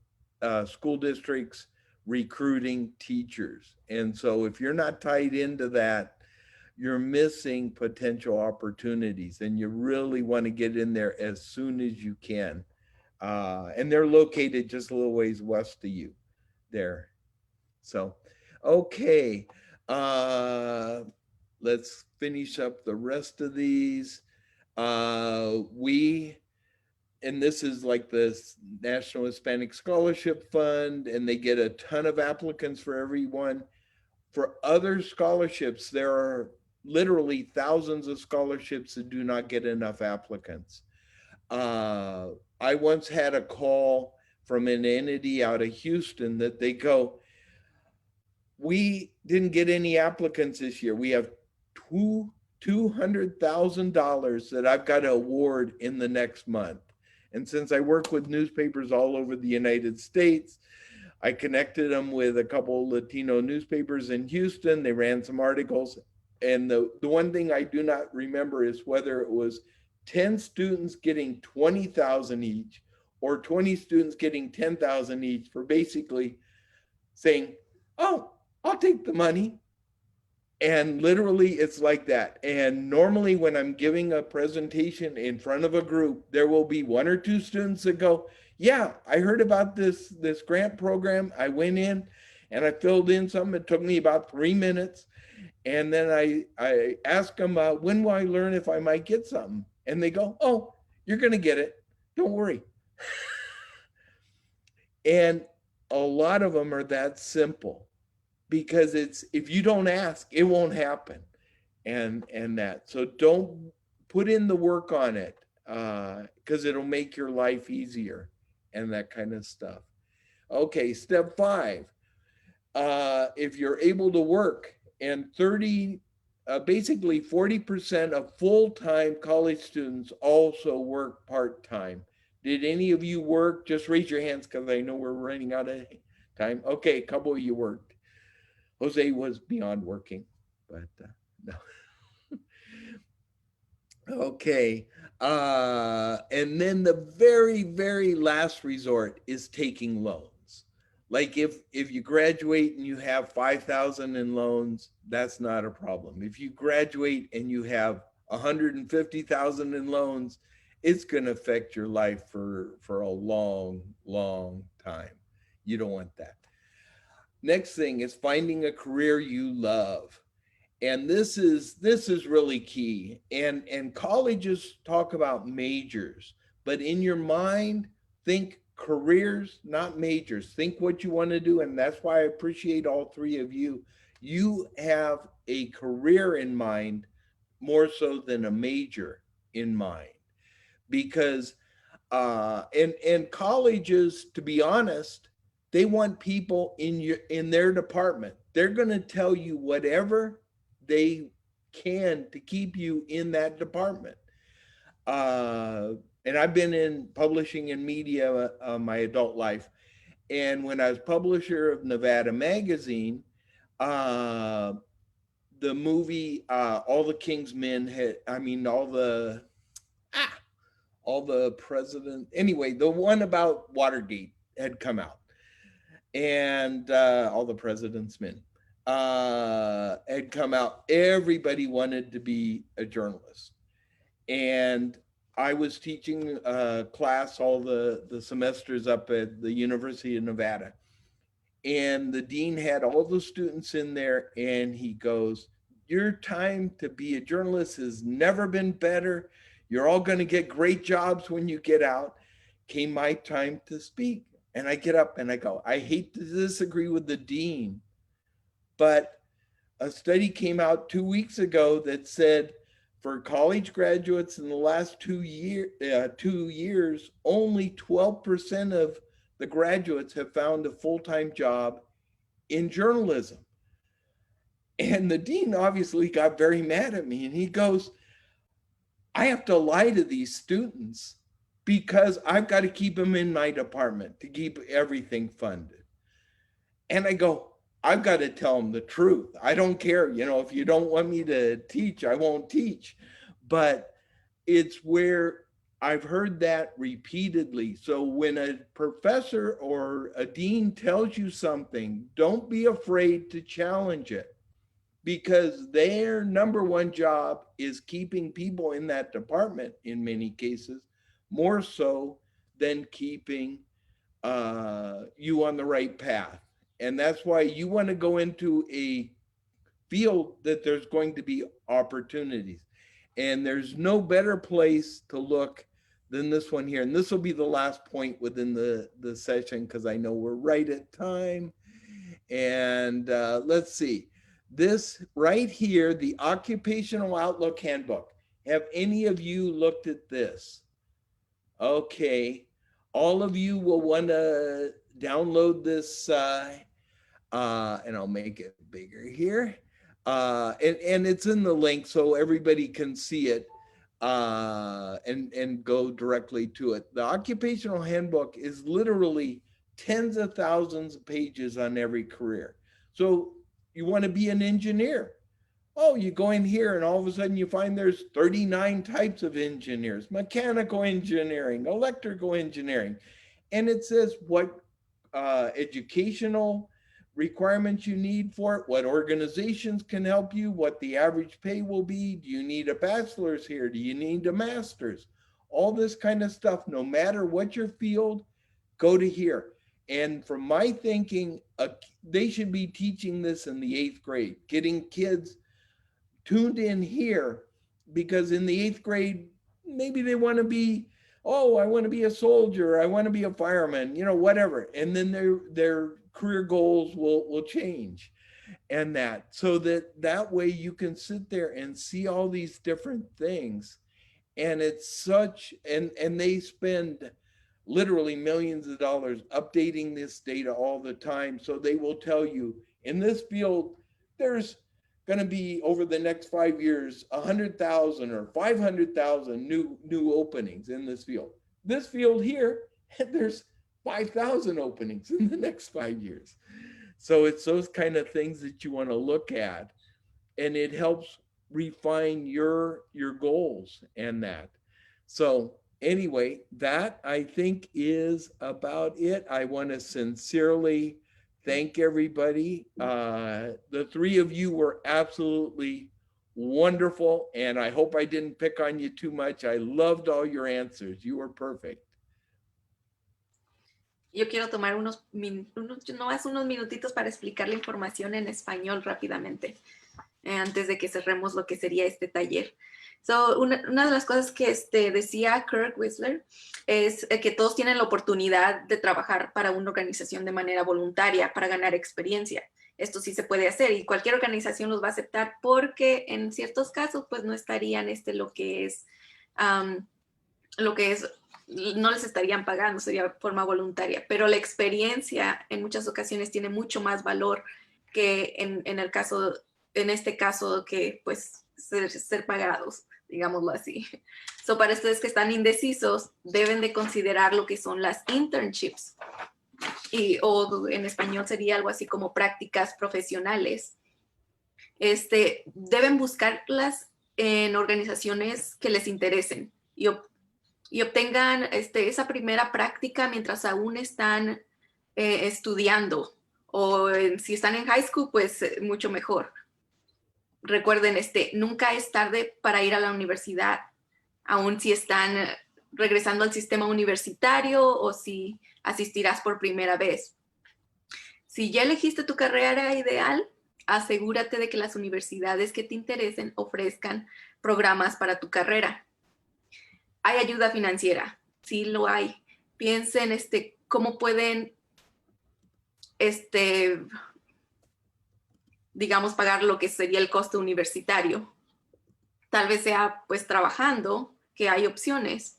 school districts recruiting teachers. And so if you're not tied into that, you're missing potential opportunities, and you really want to get in there as soon as you can. And they're located just a little ways west of you there. So, okay, let's finish up the rest of these. And this is like the National Hispanic Scholarship Fund, and they get a ton of applicants for everyone. For other scholarships, there are literally thousands of scholarships that do not get enough applicants. I once had a call from an entity out of Houston that they go, we didn't get any applicants this year. We have $200,000 that I've got to award in the next month. And since I work with newspapers all over the United States, I connected them with a couple Latino newspapers in Houston. They ran some articles. And the one thing I do not remember is whether it was 10 students getting 20,000 each or 20 students getting 10,000 each for basically saying, oh, I'll take the money. And literally it's like that. And normally when I'm giving a presentation in front of a group, there will be 1 or 2 students that go, yeah, I heard about this grant program. I went in and I filled in something. It took me about 3 minutes. And then I ask them, when will I learn if I might get something? And they go, oh, you're going to get it. Don't worry. And a lot of them are that simple. Because it's, if you don't ask, it won't happen. And that, so don't put in the work on it, because it'll make your life easier and that kind of stuff. Okay, step 5. If you're able to work, and basically 40% of full-time college students also work part-time. Did any of you work? Just raise your hands because I know we're running out of time. Okay, a couple of you worked. Jose was beyond working, but no. Okay, and then the very, very last resort is taking loans. Like if you graduate and you have 5,000 in loans, that's not a problem. If you graduate and you have 150,000 in loans, it's going to affect your life for a long, long time. You don't want that. Next thing is finding a career you love. And this is really key. And colleges talk about majors, but in your mind, think careers, not majors. Think what you want to do. And that's why I appreciate all 3 of you. You have a career in mind more so than a major in mind. Because and colleges, to be honest, they want people in their department. They're going to tell you whatever they can to keep you in that department. And I've been in publishing and media my adult life. And when I was publisher of Nevada Magazine, the movie All the King's Men all the president, anyway, the one about Watergate had come out. And All the President's Men had come out. Everybody wanted to be a journalist. And I was teaching a class all the semesters up at the University of Nevada. And the dean had all the students in there and he goes, your time to be a journalist has never been better. You're all going to get great jobs when you get out. Came my time to speak. And I get up and I go, I hate to disagree with the dean, but a study came out 2 weeks ago that said for college graduates in the last 2 years, only 12% of the graduates have found a full-time job in journalism. And the dean obviously got very mad at me and he goes, I have to lie to these students because I've got to keep them in my department to keep everything funded. And I go, I've got to tell them the truth. I don't care, if you don't want me to teach, I won't teach. But it's where I've heard that repeatedly. So when a professor or a dean tells you something, don't be afraid to challenge it, because their number one job is keeping people in that department in many cases, more so than keeping you on the right path. And that's why you want to go into a field that there's going to be opportunities. And there's no better place to look than this one here. And this will be the last point within the session because I know we're right at time. And let's see. This right here, the Occupational Outlook Handbook. Have any of you looked at this? Okay, all of you will want to download this, and I'll make it bigger here. And it's in the link so everybody can see it and go directly to it. The Occupational Handbook is literally tens of thousands of pages on every career. So you want to be an engineer. Oh, you go in here and all of a sudden you find there's 39 types of engineers, mechanical engineering, electrical engineering. And it says what educational requirements you need for it, what organizations can help you, what the average pay will be. Do you need a bachelor's here? Do you need a master's? All this kind of stuff, no matter what your field, go to here. And from my thinking, they should be teaching this in the 8th grade, getting kids tuned in here, because in the 8th grade, maybe they want to be, oh, I want to be a soldier, I want to be a fireman, you know, whatever. And then their career goals will change, and so that way you can sit there and see all these different things. And it's such, and they spend literally millions of dollars updating this data all the time. So they will tell you in this field, there's going to be over the next 5 years, 100,000 or 500,000 new openings in this field. This field here, there's 5,000 openings in the next 5 years. So it's those kind of things that you want to look at, and it helps refine your goals and that. So anyway, that I think is about it. I want to sincerely thank everybody. The 3 of you were absolutely wonderful, and I hope I didn't pick on you too much. I loved all your answers. You were perfect. Yo quiero tomar unos minutitos para explicar la información en español rápidamente, antes de que cerremos lo que sería este taller. So, una de las cosas que decía Kirk Whisler es que todos tienen la oportunidad de trabajar para una organización de manera voluntaria para ganar experiencia. Esto sí se puede hacer y cualquier organización los va a aceptar, porque en ciertos casos pues no estarían no les estarían pagando, sería de forma voluntaria, pero la experiencia en muchas ocasiones tiene mucho más valor que en este caso que pues ser pagados, digámoslo así. So, para ustedes que están indecisos, deben de considerar lo que son las internships, o en español sería algo así como prácticas profesionales. Deben buscarlas en organizaciones que les interesen y obtengan esa primera práctica mientras aún están estudiando, o si están en high school, pues mucho mejor. Recuerden, nunca es tarde para ir a la universidad, aun si están regresando al sistema universitario o si asistirás por primera vez. Si ya elegiste tu carrera ideal, asegúrate de que las universidades que te interesen ofrezcan programas para tu carrera. Hay ayuda financiera, sí lo hay. Piensen cómo pueden, digamos, pagar lo que sería el costo universitario. Tal vez sea pues trabajando, que hay opciones.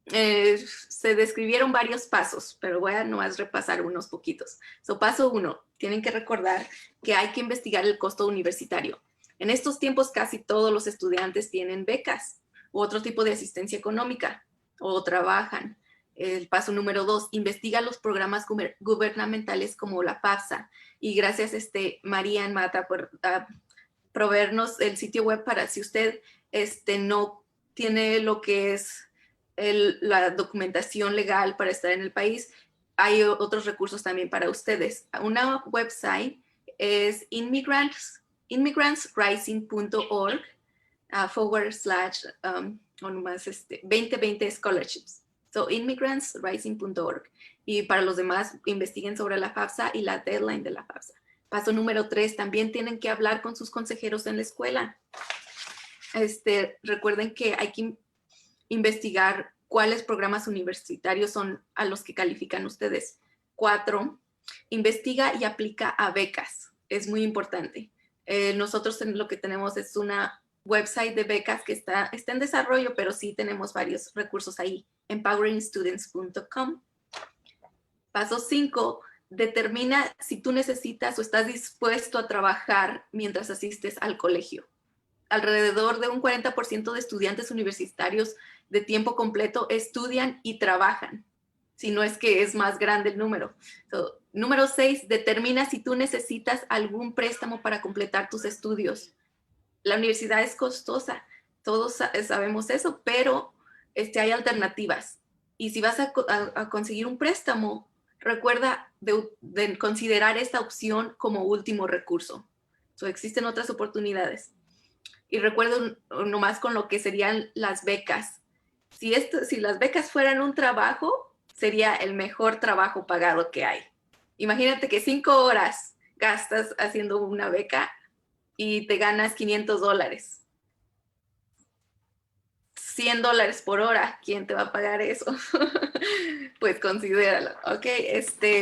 Se describieron varios pasos, pero voy a nomás repasar unos poquitos. Paso 1, tienen que recordar que hay que investigar el costo universitario. En estos tiempos casi todos los estudiantes tienen becas u otro tipo de asistencia económica o trabajan. El paso número 2, investiga los programas gubernamentales como la FAFSA. Y gracias Marian Mata por proveernos el sitio web para si usted no tiene lo que es la documentación legal para estar en el país, hay otros recursos también para ustedes. Una website es immigrantsrising.org /2020 scholarships. So immigrantsrising.org. Y para los demás, investiguen sobre la FAFSA y la deadline de la FAFSA. Paso número 3, también tienen que hablar con sus consejeros en la escuela. Recuerden que hay que investigar cuáles programas universitarios son a los que califican ustedes. 4, investiga y aplica a becas. Es muy importante. Nosotros lo que tenemos es una website de becas que está en desarrollo, pero sí tenemos varios recursos ahí. empoweringstudents.com. Paso 5, determina si tú necesitas o estás dispuesto a trabajar mientras asistes al colegio. Alrededor de un 40% de estudiantes universitarios de tiempo completo estudian y trabajan. si no es que es más grande el número. So, número 6, determina si tú necesitas algún préstamo para completar tus estudios. La universidad es costosa, todos sabemos eso, pero hay alternativas. Y si vas a conseguir un préstamo, recuerda de considerar esta opción como último recurso. So, existen otras oportunidades. Y recuerdo nomás con lo que serían las becas. Si las becas fueran un trabajo, sería el mejor trabajo pagado que hay. Imagínate que 5 horas gastas haciendo una beca y te ganas $500. $100 por hora, ¿quién te va a pagar eso? Pues considéralo. Ok,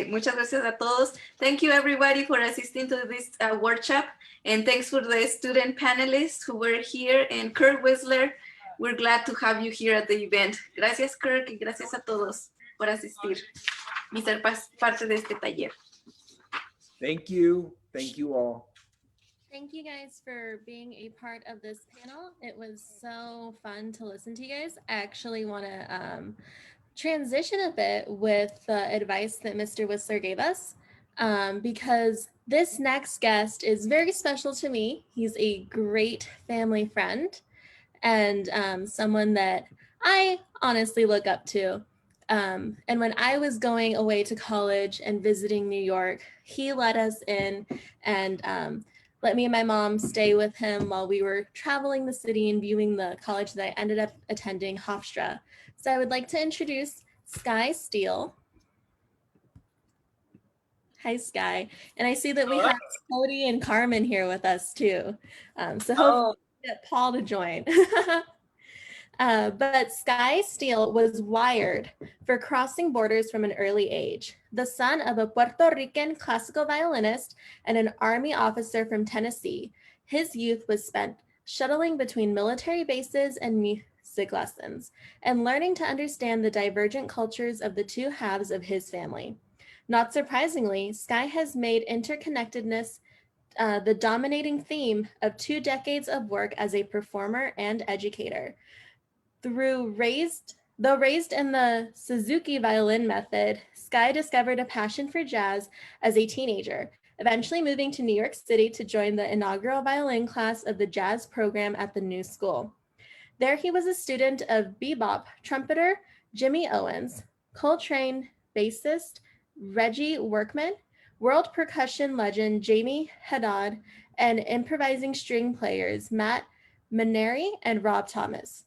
muchas gracias a todos. Thank you everybody for assisting to this workshop. And thanks for the student panelists who were here. And Kirk Whisler, we're glad to have you here at the event. Gracias, Kirk, y gracias a todos por asistir y ser parte de este taller. Thank you. Thank you all. Thank you guys for being a part of this panel. It was so fun to listen to you guys. I actually want to transition a bit with the advice that Mr. Whisler gave us, because this next guest is very special to me. He's a great family friend and someone that I honestly look up to. And when I was going away to college and visiting New York, he let us in and let me and my mom stay with him while we were traveling the city and viewing the college that I ended up attending, Hofstra. So I would like to introduce Sky Steele. Hi, Sky. And I see that we have Cody and Carmen here with us too. So hopefully we get Paul to join. But Sky Steele was wired for crossing borders from an early age. The son of a Puerto Rican classical violinist and an Army officer from Tennessee, his youth was spent shuttling between military bases and music lessons and learning to understand the divergent cultures of the two halves of his family. Not surprisingly, Sky has made interconnectedness the dominating theme of 2 decades of work as a performer and educator. Though raised in the Suzuki violin method, Sky discovered a passion for jazz as a teenager, eventually moving to New York City to join the inaugural violin class of the jazz program at the New School. There he was a student of bebop trumpeter Jimmy Owens, Coltrane bassist Reggie Workman, world percussion legend Jamie Haddad, and improvising string players Matt Maneri and Rob Thomas.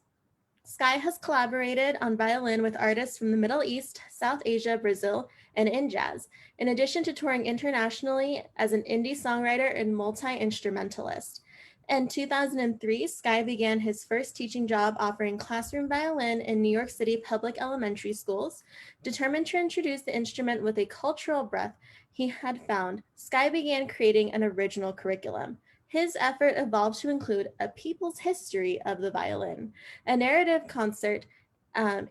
Sky has collaborated on violin with artists from the Middle East, South Asia, Brazil, and in jazz, in addition to touring internationally as an indie songwriter and multi-instrumentalist. In 2003, Sky began his first teaching job offering classroom violin in New York City public elementary schools. Determined to introduce the instrument with a cultural breadth he had found, Sky began creating an original curriculum. His effort evolved to include a people's history of the violin, a narrative concert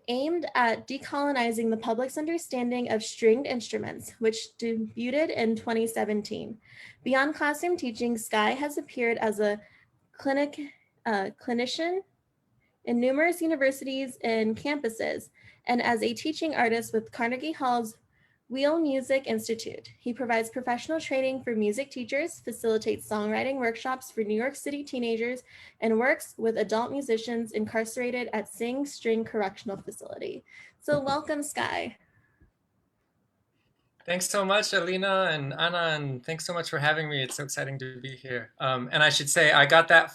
aimed at decolonizing the public's understanding of stringed instruments, which debuted in 2017. Beyond classroom teaching, Sky has appeared as a clinician in numerous universities and campuses, and as a teaching artist with Carnegie Hall's Wheel Music Institute. He provides professional training for music teachers, facilitates songwriting workshops for New York City teenagers, and works with adult musicians incarcerated at Sing String Correctional Facility. So welcome, Sky. Thanks so much, Alina and Anna, and thanks so much for having me. It's so exciting to be here. And I should say, I got that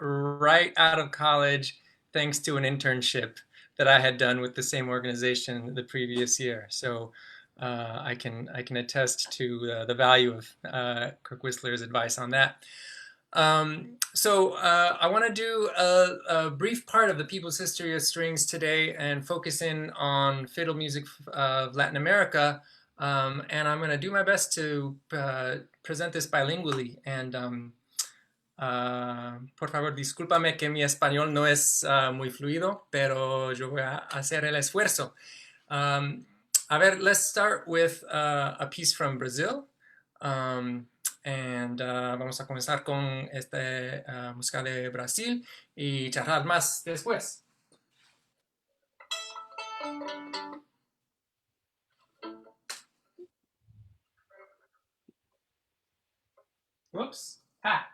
right out of college thanks to an internship that I had done with the same organization the previous year. So I can attest to the value of Kirk Whisler's advice on that. So I want to do a brief part of the People's History of Strings today and focus in on fiddle music of Latin America. And I'm going to do my best to present this bilingually. And por favor, discúlpame que mi español no es muy fluido, pero yo voy a hacer el esfuerzo. A ver, let's start with a piece from Brazil. And vamos a comenzar con música de Brasil y charlar más después. Whoops. Ha.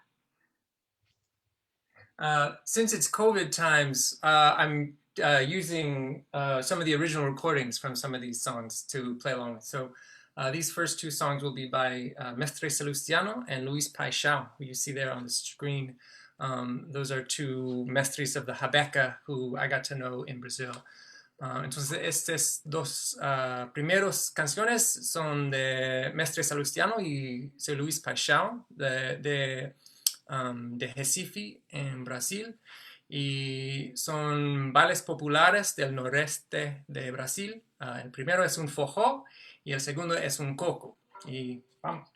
Since it's COVID times, I'm using some of the original recordings from some of these songs to play along with. So these first two songs will be by Mestre Salustiano and Luis Paixão, who you see there on the screen. Those are two mestres of the Habeca who I got to know in Brazil. Entonces, estas dos primeros canciones son de Mestre Salustiano y soy Luis Paixão de Recife, en Brasil, y son bailes populares del noreste de Brasil. El primero es un forró y el segundo es un coco. Y vamos.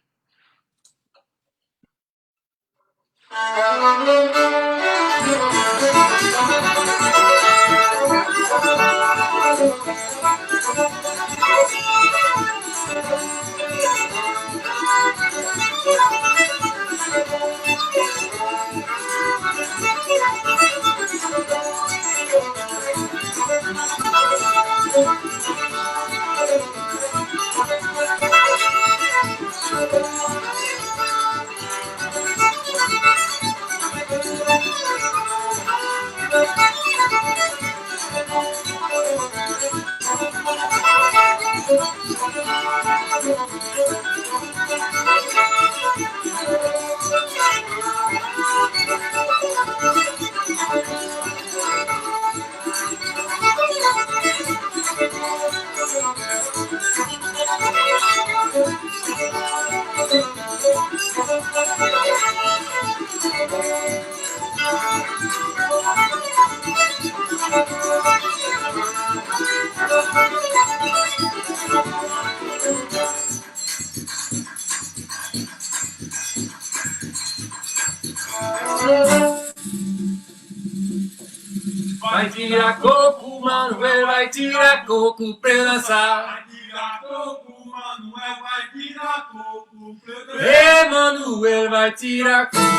Vai tirar coco, Manuel, vai tirar coco pra dançar. Vai tirar coco, Manuel, vai tirar coco pra dançar. Manuel vai tirar coco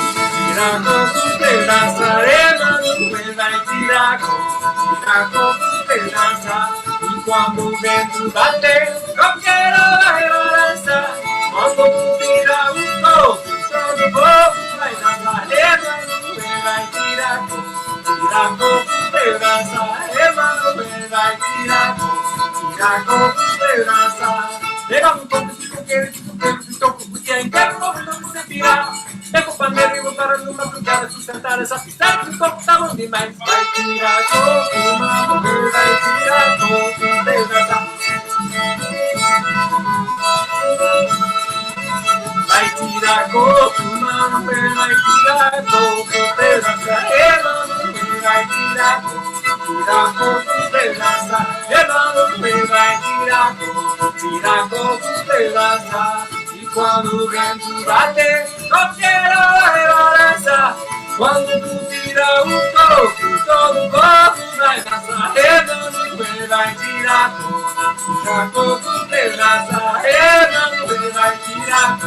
pra dançar. Manuel vai tirar coco pra dançar. E quando o vento bater, qualquer hora vai balançar. Quando tirar o coco, todo povo vai dançar. Manuel vai tirar coco. Tira coco pra dançar, Emanuel vai tirar coco pra dançar. Pega um coco de coqueiro, de toco, porque é inteiro, não você tirar. Pega o pandeiro e botar no madrugada, sustentar essa pista, que o coco tá bom demais. Vai tirar coco, Emanuel vai tirar coco pra dançar. Vai tirar coco, Emanuel vai tirar coco pra dançar. Emanuel vai tirar coco pra dançar. Emanuel vai tirar coco pra dançar. E quando o vento bater, qualquer hora vai balançar. Quando tu tira o coco, todo o povo vai dançar. Emanuel vai tirar coco pra dançar. Emanuel vai tirar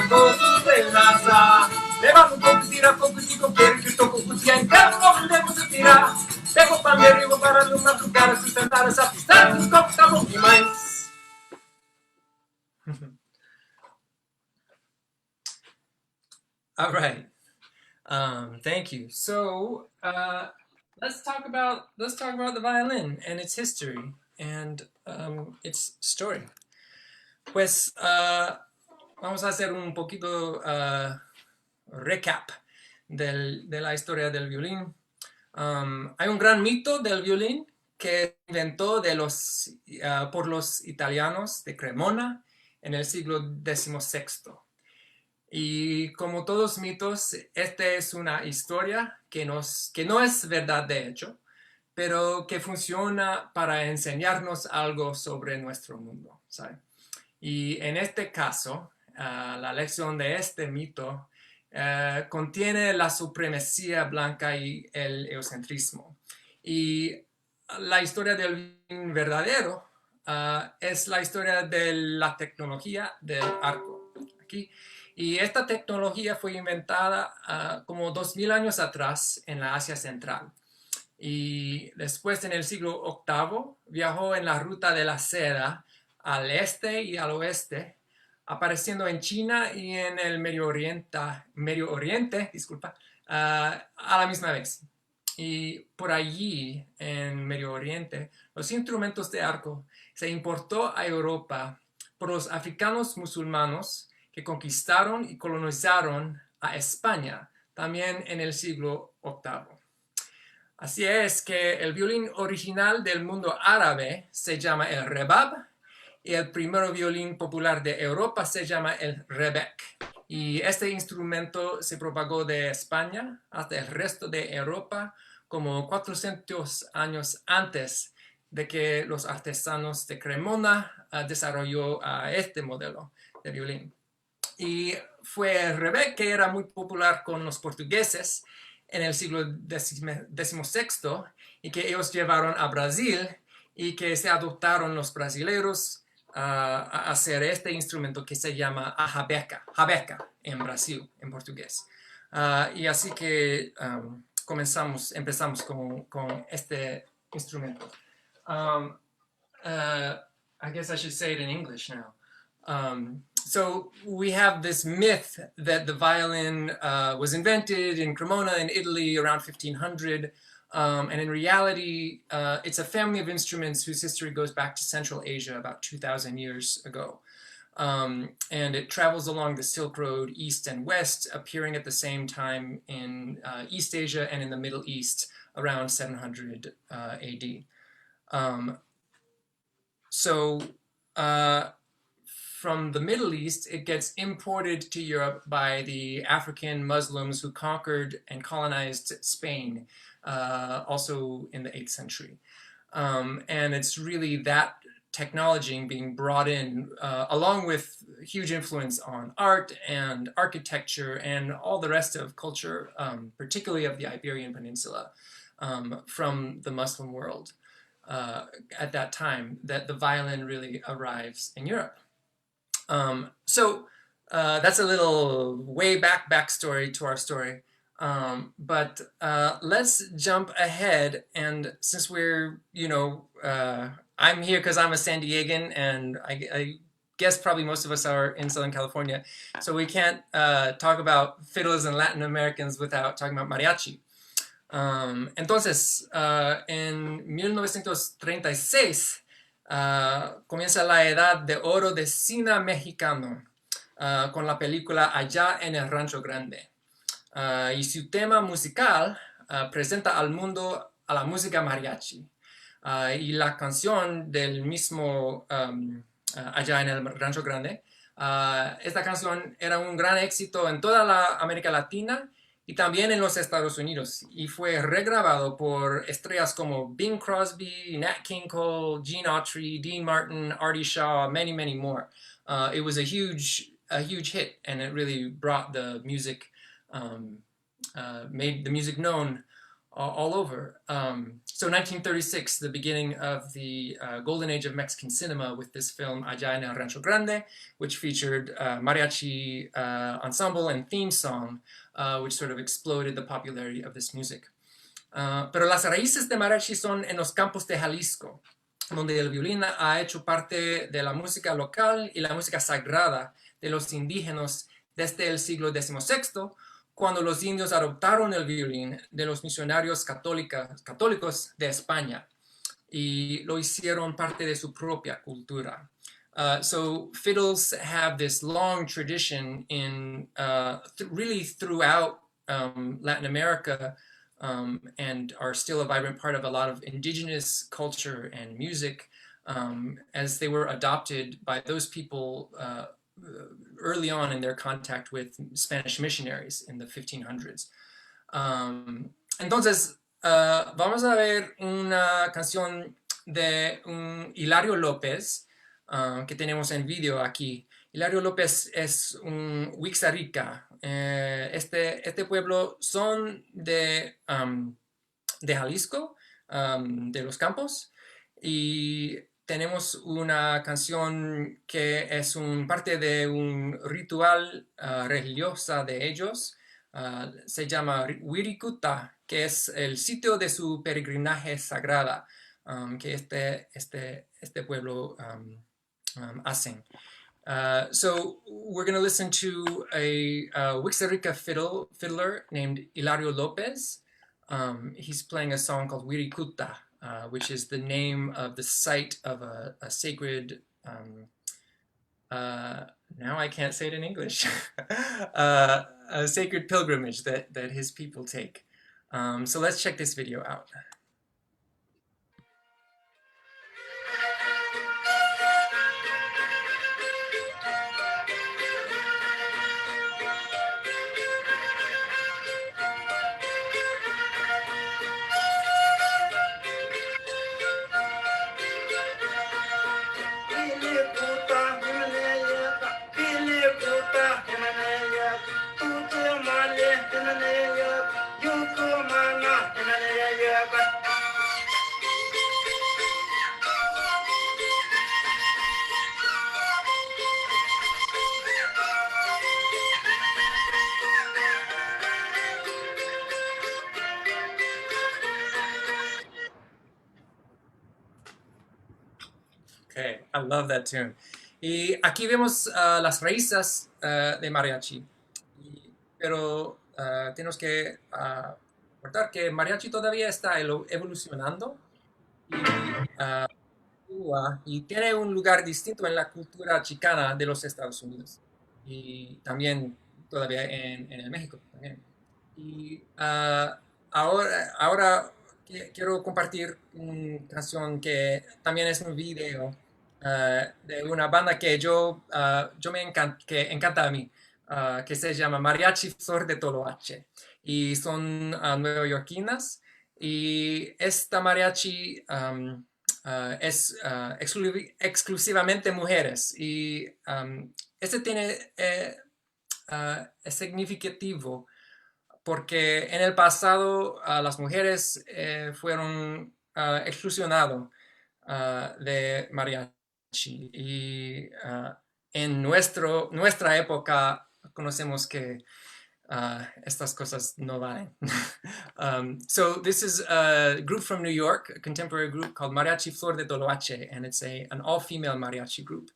coco pra dançar. Leva um coco, tira coco de coqueiro, que estou coco de inteiro, não podemos tirar. Pega o pandeiro e vou parar no madrugada, sustentar essa pista, que o coco tá bom demais. All right. Thank you. So let's talk about the violin and its history and its story. Pues vamos a hacer un poquito recap de la historia del violín. Hay un gran mito del violín que inventó por los italianos de Cremona en el siglo XVI. Y como todos mitos, esta es una historia que no es verdad de hecho, pero que funciona para enseñarnos algo sobre nuestro mundo, ¿sabe? Y en este caso, la lección de este mito contiene la supremacía blanca y el egocentrismo. Y la historia del verdadero es la historia de la tecnología del arco. Aquí. Y esta tecnología fue inventada como 2000 años atrás en la Asia Central. Y después, en el siglo VIII, viajó en la ruta de la seda al este y al oeste apareciendo en China y en el Medio Oriente, disculpa, a la misma vez. Y por allí, en Medio Oriente, los instrumentos de arco se importó a Europa por los africanos musulmanos que conquistaron y colonizaron a España, también en el siglo VIII. Así es que el violín original del mundo árabe se llama el rebab y el primer violín popular de Europa se llama el rebec. Y este instrumento se propagó de España hasta el resto de Europa como 400 años antes de que los artesanos de Cremona desarrolló este modelo de violín. Y fue el rebec que era muy popular con los portugueses en el siglo XVI y que ellos llevaron a Brasil y que se adoptaron los brasileños a hacer este instrumento que se llama a jabeca en Brasil, en portugués. Y así que empezamos con este instrumento. I guess I should say it in English now. So we have this myth that the violin was invented in Cremona in Italy around 1500. And in reality, it's a family of instruments whose history goes back to Central Asia about 2,000 years ago. And it travels along the Silk Road east and west, appearing at the same time in East Asia and in the Middle East around 700 AD. From the Middle East, it gets imported to Europe by the African Muslims who conquered and colonized Spain, also in the 8th century. And it's really that technology being brought in, along with huge influence on art and architecture and all the rest of culture, particularly of the Iberian Peninsula, from the Muslim world at that time, that the violin really arrives in Europe. That's a little way back backstory to our story. But let's jump ahead, and since we're, I'm here because I'm a San Diegan, and I guess probably most of us are in Southern California, so we can't talk about fiddles and Latin Americans without talking about mariachi. Entonces, en 1936 comienza la edad de oro de cine mexicano con la película Allá en el Rancho Grande. Y su tema musical presenta al mundo a la música mariachi. Y la canción del mismo Allá en el Rancho Grande, esta canción era un gran éxito en toda la América Latina y también en los Estados Unidos, y fue regrabado por estrellas como Bing Crosby, Nat King Cole, Gene Autry, Dean Martin, Artie Shaw, many, many more. It was a huge hit, and it really brought the music, made the music known all over. So 1936, the beginning of the golden age of Mexican cinema with this film Allá en el Rancho Grande, which featured mariachi ensemble and theme song, which sort of exploded the popularity of this music. Pero las raíces de mariachi son en los campos de Jalisco, donde el violín ha hecho parte de la música local y la música sagrada de los indígenas desde el siglo XVI, cuando los indios adoptaron el violín de los misionarios católicos de España y lo hicieron parte de su propia cultura. So fiddles have this long tradition in really throughout Latin America, and are still a vibrant part of a lot of indigenous culture and music, as they were adopted by those people early on in their contact with Spanish missionaries in the 1500s. Entonces, vamos a ver una canción de Hilario López, que tenemos en video aquí. Hilario López es un Wixárika. Este pueblo son de Jalisco, de los campos, y tenemos una canción que es parte de un ritual religioso de ellos. Se llama Wirikuta, que es el sitio de su peregrinaje sagrada que este pueblo hacen. So we're going to listen to a Wixárika fiddler named Hilario Lopez. He's playing a song called Wirikuta, which is the name of the site of a sacred, now I can't say it in English, a sacred pilgrimage that his people take. So let's check this video out. Okay, I love that tune. Y aquí vemos las raíces de mariachi. Pero tenemos que recordar que mariachi todavía está evolucionando y tiene un lugar distinto en la cultura chicana de los Estados Unidos y también todavía en el México también. Y ahora quiero compartir una canción que también es un video de una banda que que encanta a mí, que se llama Mariachi Flor de Toloache. Y son neoyorquinas. Y esta mariachi es exclusivamente mujeres. Y este tiene, es significativo porque en el pasado las mujeres fueron exclusionadas de mariachi y en nuestra época conocemos que estas cosas no valen. So this is a group from New York, a contemporary group called Mariachi Flor de Toloache, and it's an all-female mariachi group.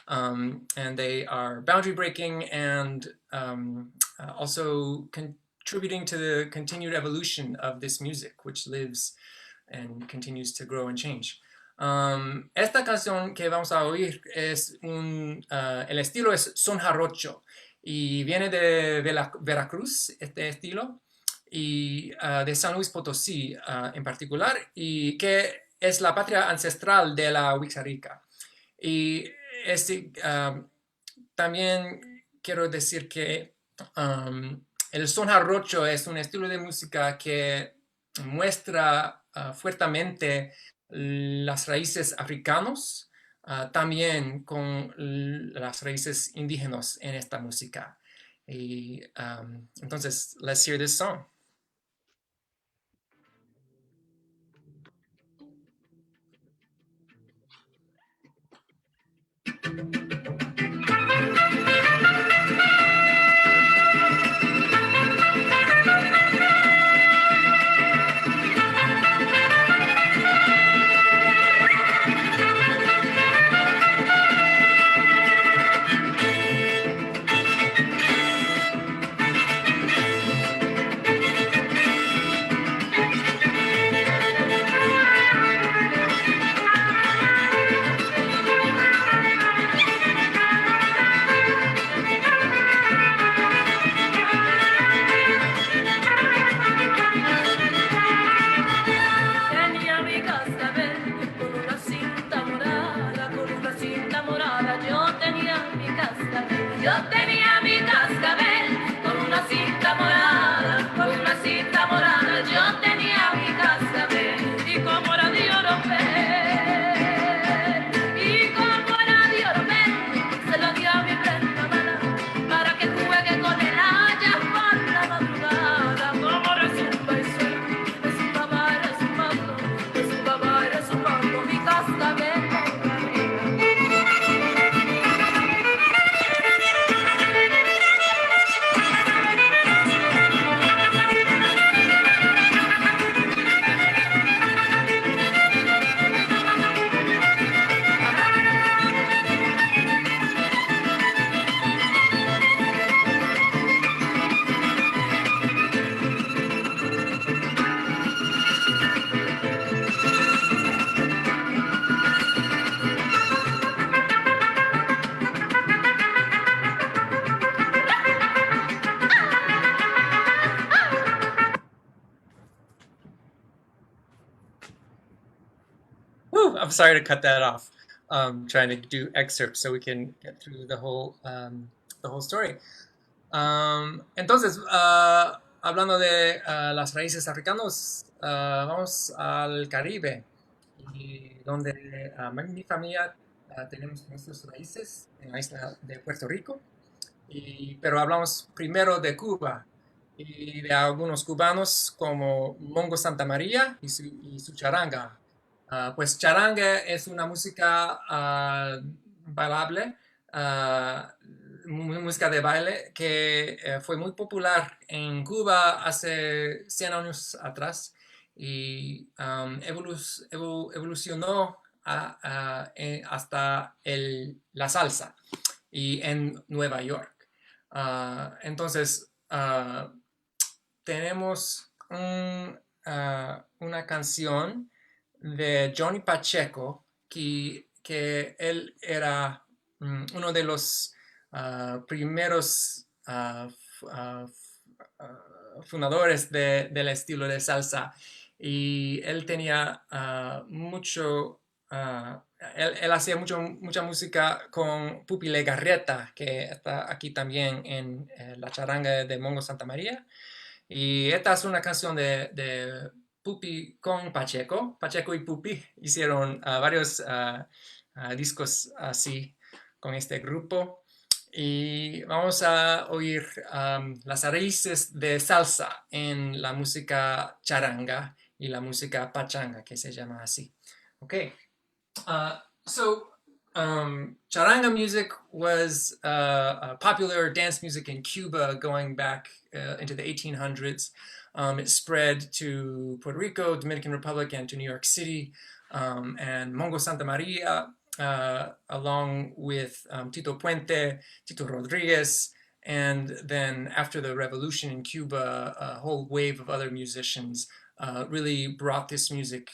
And they are boundary breaking and also contributing to the continued evolution of this music, which lives and continues to grow and change. Esta canción que vamos a oír es el estilo es son jarocho y viene de Veracruz, este estilo, y de San Luis Potosí en particular, y que es la patria ancestral de la Wixárika. Y también quiero decir que el son jarocho es un estilo de música que muestra fuertemente las raíces africanos, también con las raíces indígenas en esta música. Y entonces, let's hear this song. I'm sorry to cut that off. Trying to do excerpts so we can get through the whole story. Entonces, hablando de las raíces africanas, vamos al Caribe, y donde mi familia tenemos nuestras raíces en la isla de Puerto Rico, pero hablamos primero de Cuba y de algunos cubanos como Mongo Santa María y su charanga. Pues charanga es una música bailable, música de baile que fue muy popular en Cuba hace 100 años atrás y evolucionó hasta la salsa y en Nueva York. Entonces, tenemos una canción de Johnny Pacheco, que él era uno de los primeros fundadores del estilo de salsa, y él tenía él hacía mucha música con Pupi Legarreta, que está aquí también en la charanga de Mongo Santa María. Y esta es una canción de Pupi con Pacheco. Pacheco y Pupi hicieron varios discos así con este grupo. Y vamos a oír las raíces de salsa en la música charanga y la música pachanga, que se llama así. Okay. Charanga music was popular dance music in Cuba going back into the 1800s. It spread to Puerto Rico, Dominican Republic, and to New York City. And Mongo Santa Maria, along with Tito Puente, Tito Rodriguez, and then after the revolution in Cuba, a whole wave of other musicians really brought this music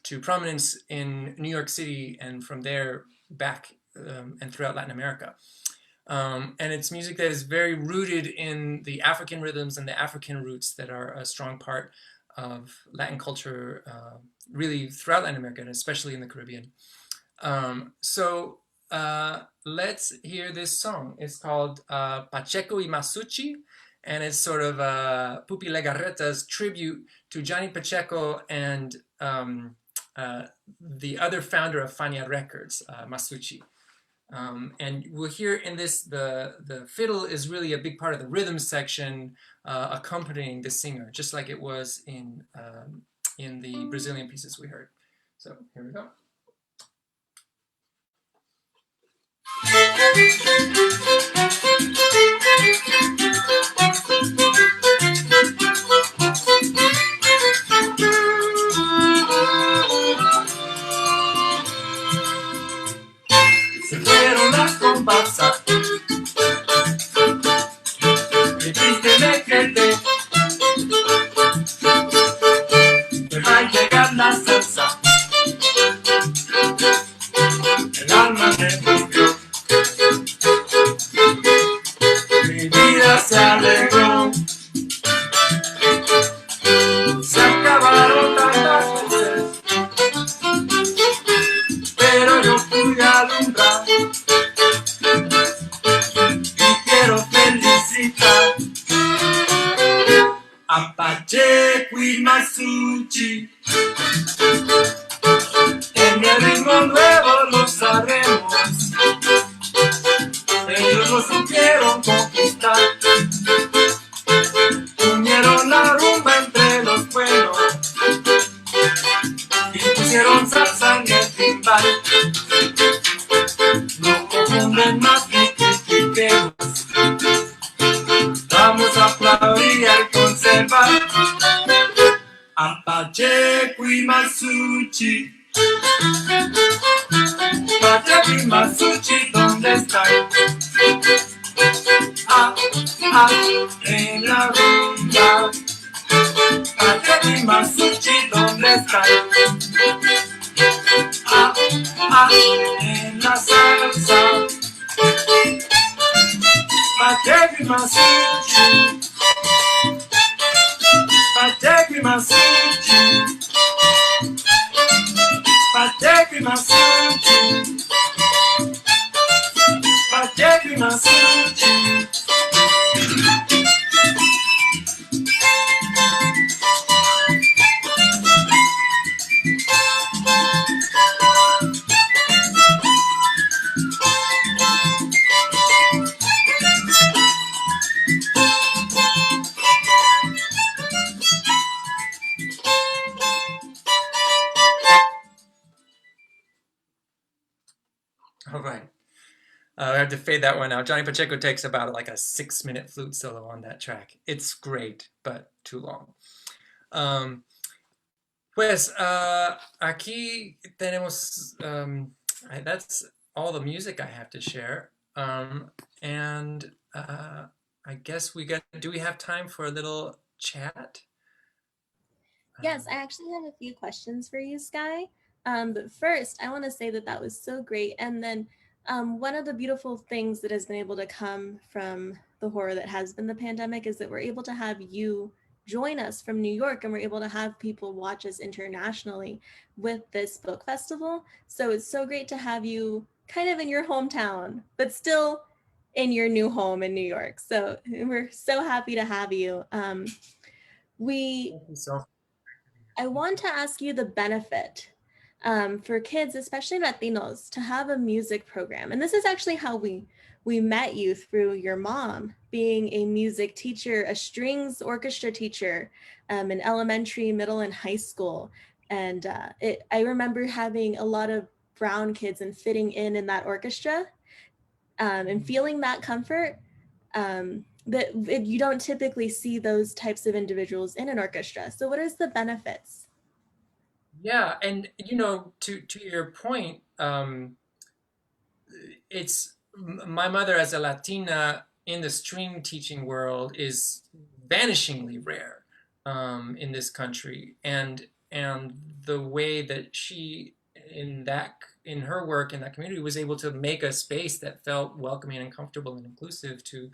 to prominence in New York City, and from there back and throughout Latin America. And it's music that is very rooted in the African rhythms and the African roots that are a strong part of Latin culture, really throughout Latin America, and especially in the Caribbean. Let's hear this song. It's called Pacheco y Masucci, and it's sort of Pupi Legarreta's tribute to Johnny Pacheco and the other founder of Fania Records, Masucci. And we'll hear in this, the fiddle is really a big part of the rhythm section accompanying the singer, just like it was in the Brazilian pieces we heard. So here we go. Se fueron las comparsas, qué triste me quedé, deja llegar la salsa, el alma me volvió, mi vida se alegró, se acabaron tantas veces, pero yo pude alumbrar y quiero felicitar a Pacheco y Masucci. En el ritmo nuevo lo sabemos, ellos lo supieron conquistar, unieron la rumba entre los buenos y pusieron salsa en el timbal. No confunden más ni critiquemos, vamos a aplaudir y conservar a Pacheco y Masucci. Pacheco y Masucci, ¿dónde están? En la rumba. Pacheco y Masucci, ¿dónde están? En la salsa. Pacheco y Masucci. Pacheco y Masucci. Pacheco my son too. My Jackie, my son too. All right. I have to fade that one out. Johnny Pacheco takes about like a 6-minute flute solo on that track. It's great, but too long. Pues aquí tenemos, that's all the music I have to share. And I guess do we have time for a little chat? Yes, I actually have a few questions for you, Sky. But first, I want to say that that was so great. And then one of the beautiful things that has been able to come from the horror that has been the pandemic is that we're able to have you join us from New York, and we're able to have people watch us internationally with this book festival. So it's so great to have you kind of in your hometown, but still in your new home in New York. So we're so happy to have you. Thank you so much. I want to ask you the benefit for kids, especially Latinos, to have a music program. And this is actually how we met you, through your mom being a music teacher, a strings orchestra teacher in elementary, middle, and high school. And I remember having a lot of brown kids and fitting in that orchestra and feeling that comfort. You don't typically see those types of individuals in an orchestra. So what is the benefits? Yeah, and to your point, it's my mother as a Latina in the string teaching world is vanishingly rare in this country, and the way that she in her work in that community was able to make a space that felt welcoming and comfortable and inclusive to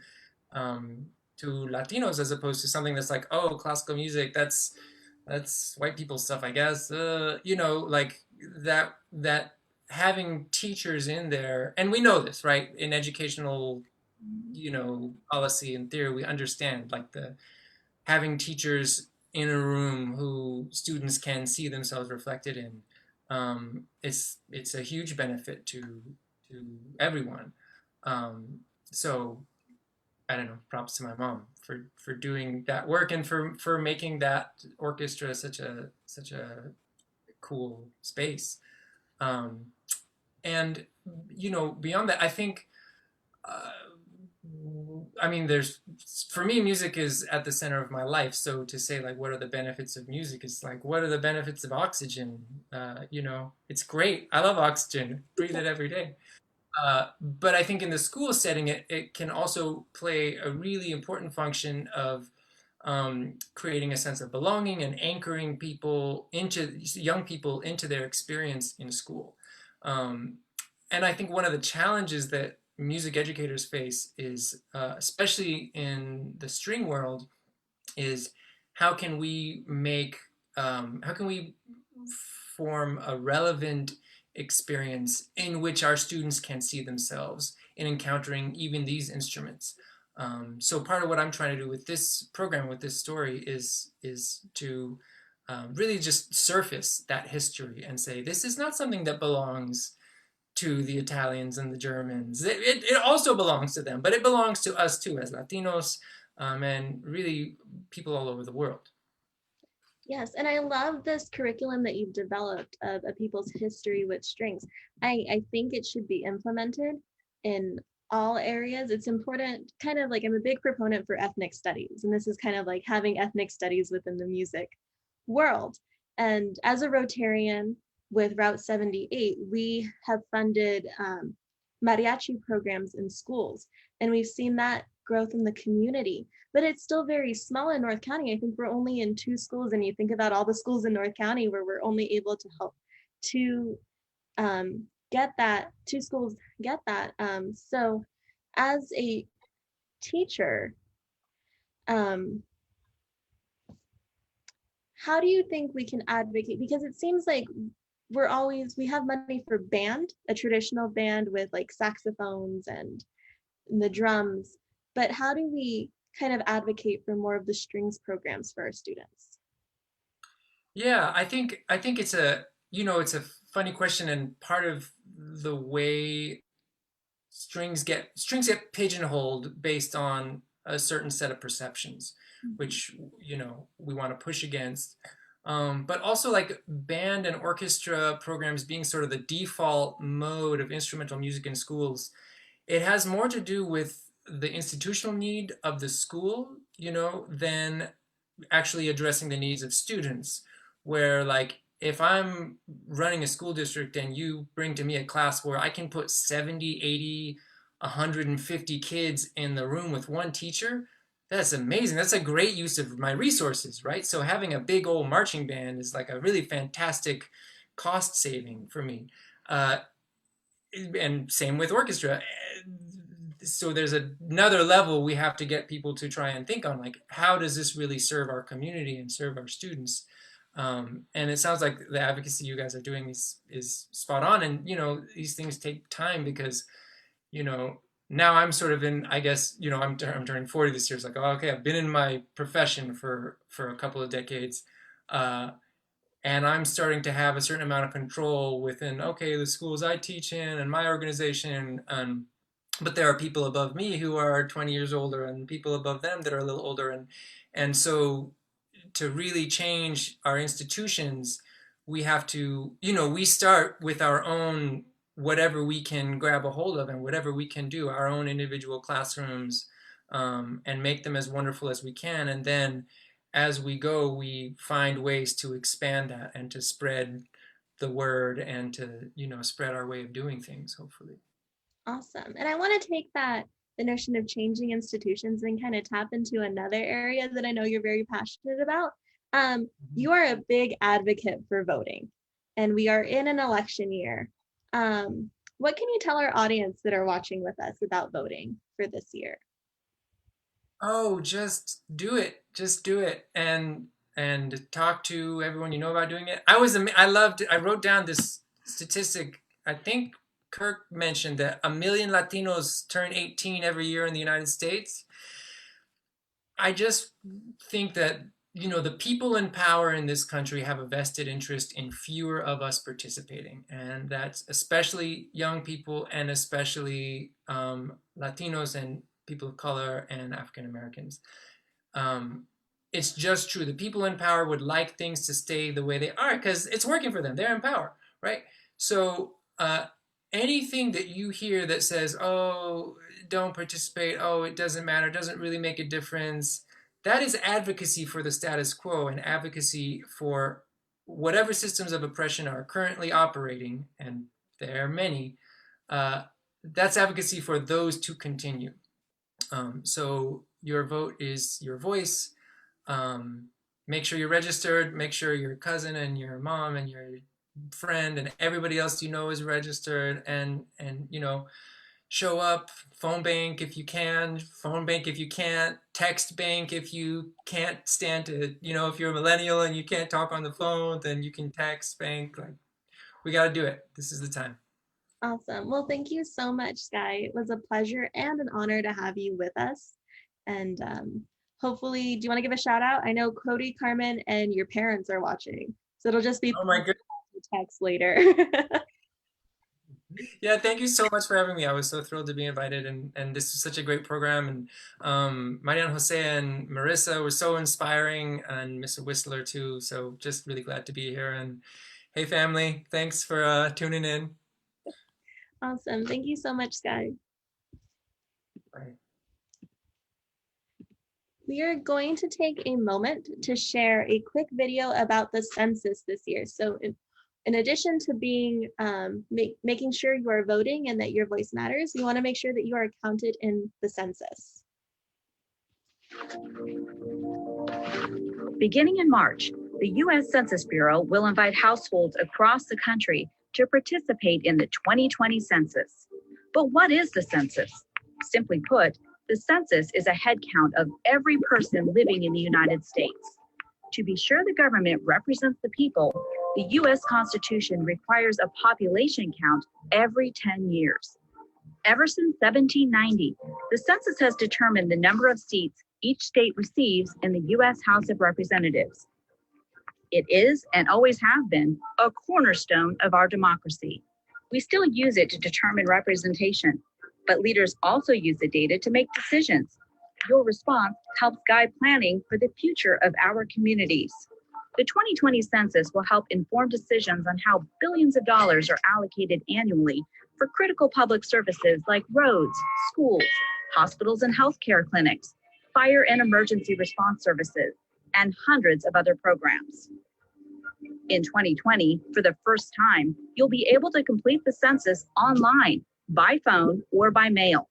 Latinos, as opposed to something that's like, oh, classical music, that's white people stuff, I guess. Like that having teachers in there, and we know this, right? In educational, policy and theory, we understand like having teachers in a room who students can see themselves reflected in. It's a huge benefit to everyone. So I don't know, props to my mom for doing that work and for making that orchestra such a cool space. And beyond that, I think for me, music is at the center of my life. So to say like, what are the benefits of music? Is like, what are the benefits of oxygen? It's great. I love oxygen. Breathe it every day. But I think in the school setting, it can also play a really important function of creating a sense of belonging and anchoring young people into their experience in school. And I think one of the challenges that music educators face is, especially in the string world, is how can we form a relevant experience in which our students can see themselves in encountering even these instruments. So part of what I'm trying to do with this program, with this story, is to really just surface that history and say, this is not something that belongs to the Italians and the Germans. It also belongs to them, but it belongs to us too as Latinos, and really people all over the world. Yes, and I love this curriculum that you've developed of a people's history with strings. I think it should be implemented in all areas. It's important, kind of like I'm a big proponent for ethnic studies, and this is kind of like having ethnic studies within the music world. And as a Rotarian with Route 78, we have funded mariachi programs in schools, and we've seen that growth in the community, but it's still very small in North County. I think we're only in 2 schools, and you think about all the schools in North County where we're only able to help 2 schools get that. So as a teacher, how do you think we can advocate? Because it seems like we have money for band, a traditional band with like saxophones and the drums, but how do we kind of advocate for more of the strings programs for our students? Yeah, I think it's a, it's a funny question, and part of the way strings get pigeonholed based on a certain set of perceptions, which we want to push against. But also like band and orchestra programs being sort of the default mode of instrumental music in schools, it has more to do with the institutional need of the school, than actually addressing the needs of students. Where like if I'm running a school district and you bring to me a class where I can put 70, 80, 150 kids in the room with one teacher, that's amazing. That's a great use of my resources, right? So having a big old marching band is like a really fantastic cost saving for me. And same with orchestra. So there's another level we have to get people to try and think on, like, how does this really serve our community and serve our students? And it sounds like the advocacy you guys are doing is spot on. And, these things take time because, now I'm sort of in, I guess, I'm turning 40 this year. It's like, oh, okay, I've been in my profession for a couple of decades. And I'm starting to have a certain amount of control within, okay, the schools I teach in and my organization. But there are people above me who are 20 years older and people above them that are a little older. And so to really change our institutions, we have to, we start with our own, whatever we can grab a hold of and whatever we can do, our own individual classrooms, and make them as wonderful as we can. And then as we go, we find ways to expand that and to spread the word and to, spread our way of doing things, hopefully. Awesome. And I want to take the notion of changing institutions and kind of tap into another area that I know you're very passionate about. You are a big advocate for voting, and we are in an election year. What can you tell our audience that are watching with us about voting for this year? Oh, just do it. Just do it. And talk to everyone you know about doing it. I wrote down this statistic. I think Kirk mentioned that 1 million Latinos turn 18 every year in the United States. I just think that, the people in power in this country have a vested interest in fewer of us participating. And that's especially young people and especially Latinos and people of color and African Americans. It's just true. The people in power would like things to stay the way they are because it's working for them. They're in power, right? So anything that you hear that says, oh, don't participate, oh, it doesn't matter, it doesn't really make a difference, that is advocacy for the status quo and advocacy for whatever systems of oppression are currently operating, and there are many. That's advocacy for those to continue. So your vote is your voice. Make sure you're registered, make sure your cousin and your mom and your friend and everybody else is registered, and show up. Phone bank if you can, phone bank if you can't, text bank if you can't stand to, if you're a millennial and you can't talk on the phone, then you can text bank. Like, we got to do it. This is the time. Awesome. Well, thank you so much, Sky. It was a pleasure and an honor to have you with us. And hopefully, do you want to give a shout out? I know Cody, Carmen, and your parents are watching. So it'll just be text later. Yeah, thank you so much for having me. I was so thrilled to be invited, and this was such a great program. And Marian, Jose, and Marissa were so inspiring, and Mr. Whisler too. So just really glad to be here. And hey, family, thanks for tuning in. Awesome. Thank you so much, Sky. Bye. We are going to take a moment to share a quick video about the census this year. So in addition to being making sure you are voting and that your voice matters, you want to make sure that you are counted in the census. Beginning in March, the U.S. Census Bureau will invite households across the country to participate in the 2020 census. But what is the census? Simply put, the census is a head count of every person living in the United States. To be sure the government represents the people, The U.S. Constitution requires a population count every 10 years. Ever since 1790, the census has determined the number of seats each state receives in the U.S. House of Representatives. It is, and always have been, a cornerstone of our democracy. We still use it to determine representation, but leaders also use the data to make decisions. Your response helps guide planning for the future of our communities. The 2020 census will help inform decisions on how billions of dollars are allocated annually for critical public services like roads, schools, hospitals and healthcare clinics, fire and emergency response services, and hundreds of other programs. In 2020, for the first time, you'll be able to complete the census online, by phone, or by mail.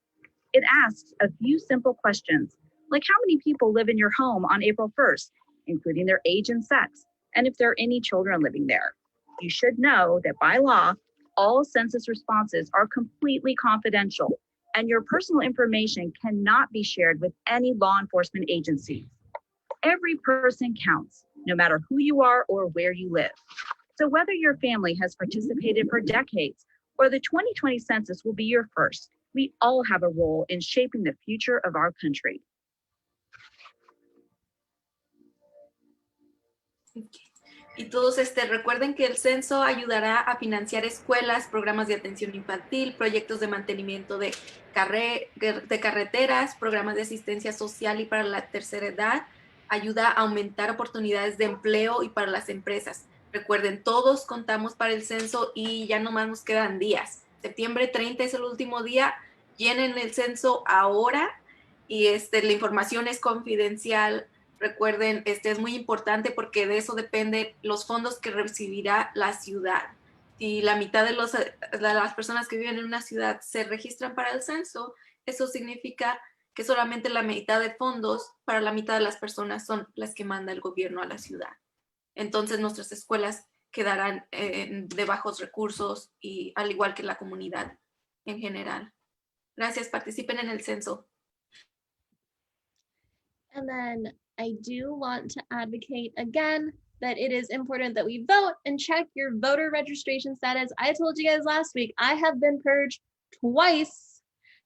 It asks a few simple questions, like how many people live in your home on April 1st, including their age and sex, and if there are any children living there. You should know that by law, all census responses are completely confidential, and your personal information cannot be shared with any law enforcement agencies. Every person counts, no matter who you are or where you live. So whether your family has participated for decades or the 2020 census will be your first, we all have a role in shaping the future of our country. Y todos recuerden que el censo ayudará a financiar escuelas, programas de atención infantil, proyectos de mantenimiento de carreteras, programas de asistencia social y para la tercera edad, ayuda a aumentar oportunidades de empleo y para las empresas. Recuerden, todos contamos para el censo y ya nomás nos quedan días. Septiembre 30 es el último día, llenen el censo ahora y la información es confidencial. Recuerden, es muy importante porque de eso depende los fondos que recibirá la ciudad. Si la mitad de las personas que viven en una ciudad se registran para el censo, eso significa que solamente la mitad de fondos para la mitad de las personas son las que manda el gobierno a la ciudad. Entonces nuestras escuelas quedarán de bajos recursos y al igual que la comunidad en general. Gracias, participen en el censo. And then I do want to advocate again that it is important that we vote and check your voter registration status. I told you guys last week, I have been purged twice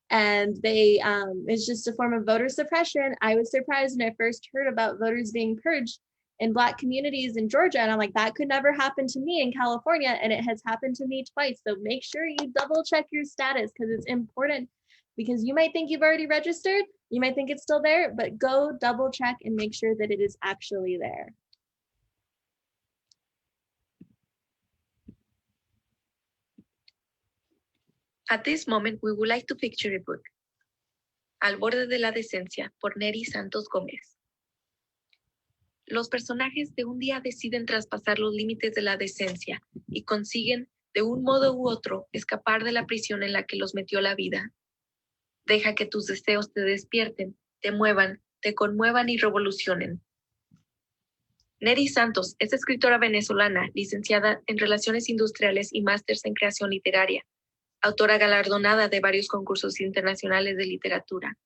and it's just a form of voter suppression. I was surprised when I first heard about voters being purged in Black communities in Georgia. And I'm like, that could never happen to me in California. And it has happened to me twice. So make sure you double check your status because it's important, because you might think you've already registered. You might think it's still there, but go double check and make sure that it is actually there. At this moment, we would like to picture a book, Al borde de la decencia, por Neri Santos Gómez. Los personajes de un día deciden traspasar los límites de la decencia y consiguen, de un modo u otro, escapar de la prisión en la que los metió la vida. Deja que tus deseos te despierten, te muevan, te conmuevan y revolucionen. Neri Santos es escritora venezolana, licenciada en Relaciones Industriales y másters en Creación Literaria, autora galardonada de varios concursos internacionales de literatura.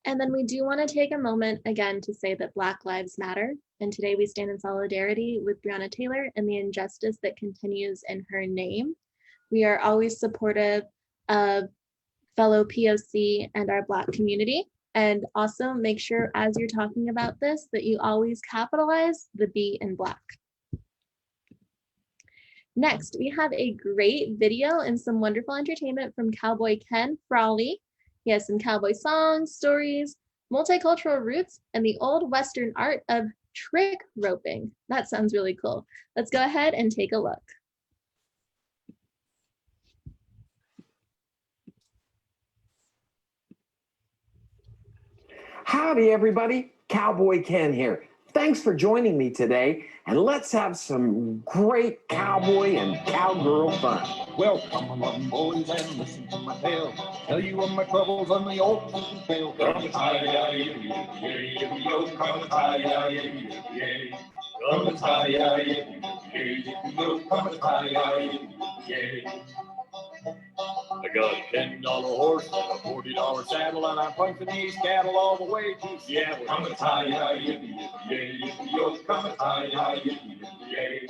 And then we do want to take a moment again to say that Black Lives Matter. And today we stand in solidarity with Breonna Taylor and the injustice that continues in her name. We are always supportive of fellow POC and our Black community. And also make sure as you're talking about this that you always capitalize the B in Black. Next, we have a great video and some wonderful entertainment from Cowboy Ken Frawley. He has some cowboy songs, stories, multicultural roots, and the old Western art of trick roping. That sounds really cool. Let's go ahead and take a look. Howdy, everybody. Cowboy Ken here. Thanks for joining me today, and let's have some great cowboy and cowgirl fun. Welcome along, boys, and listen to my tale. Tell you of my troubles on the old trail. Come and come I got a $10 horse and a $40 saddle, and I'm punching these cattle all the way to Seattle. Come a tie-yi, yippee, yippee, yippee, yo. Come a tie-yi, yippee, yippee,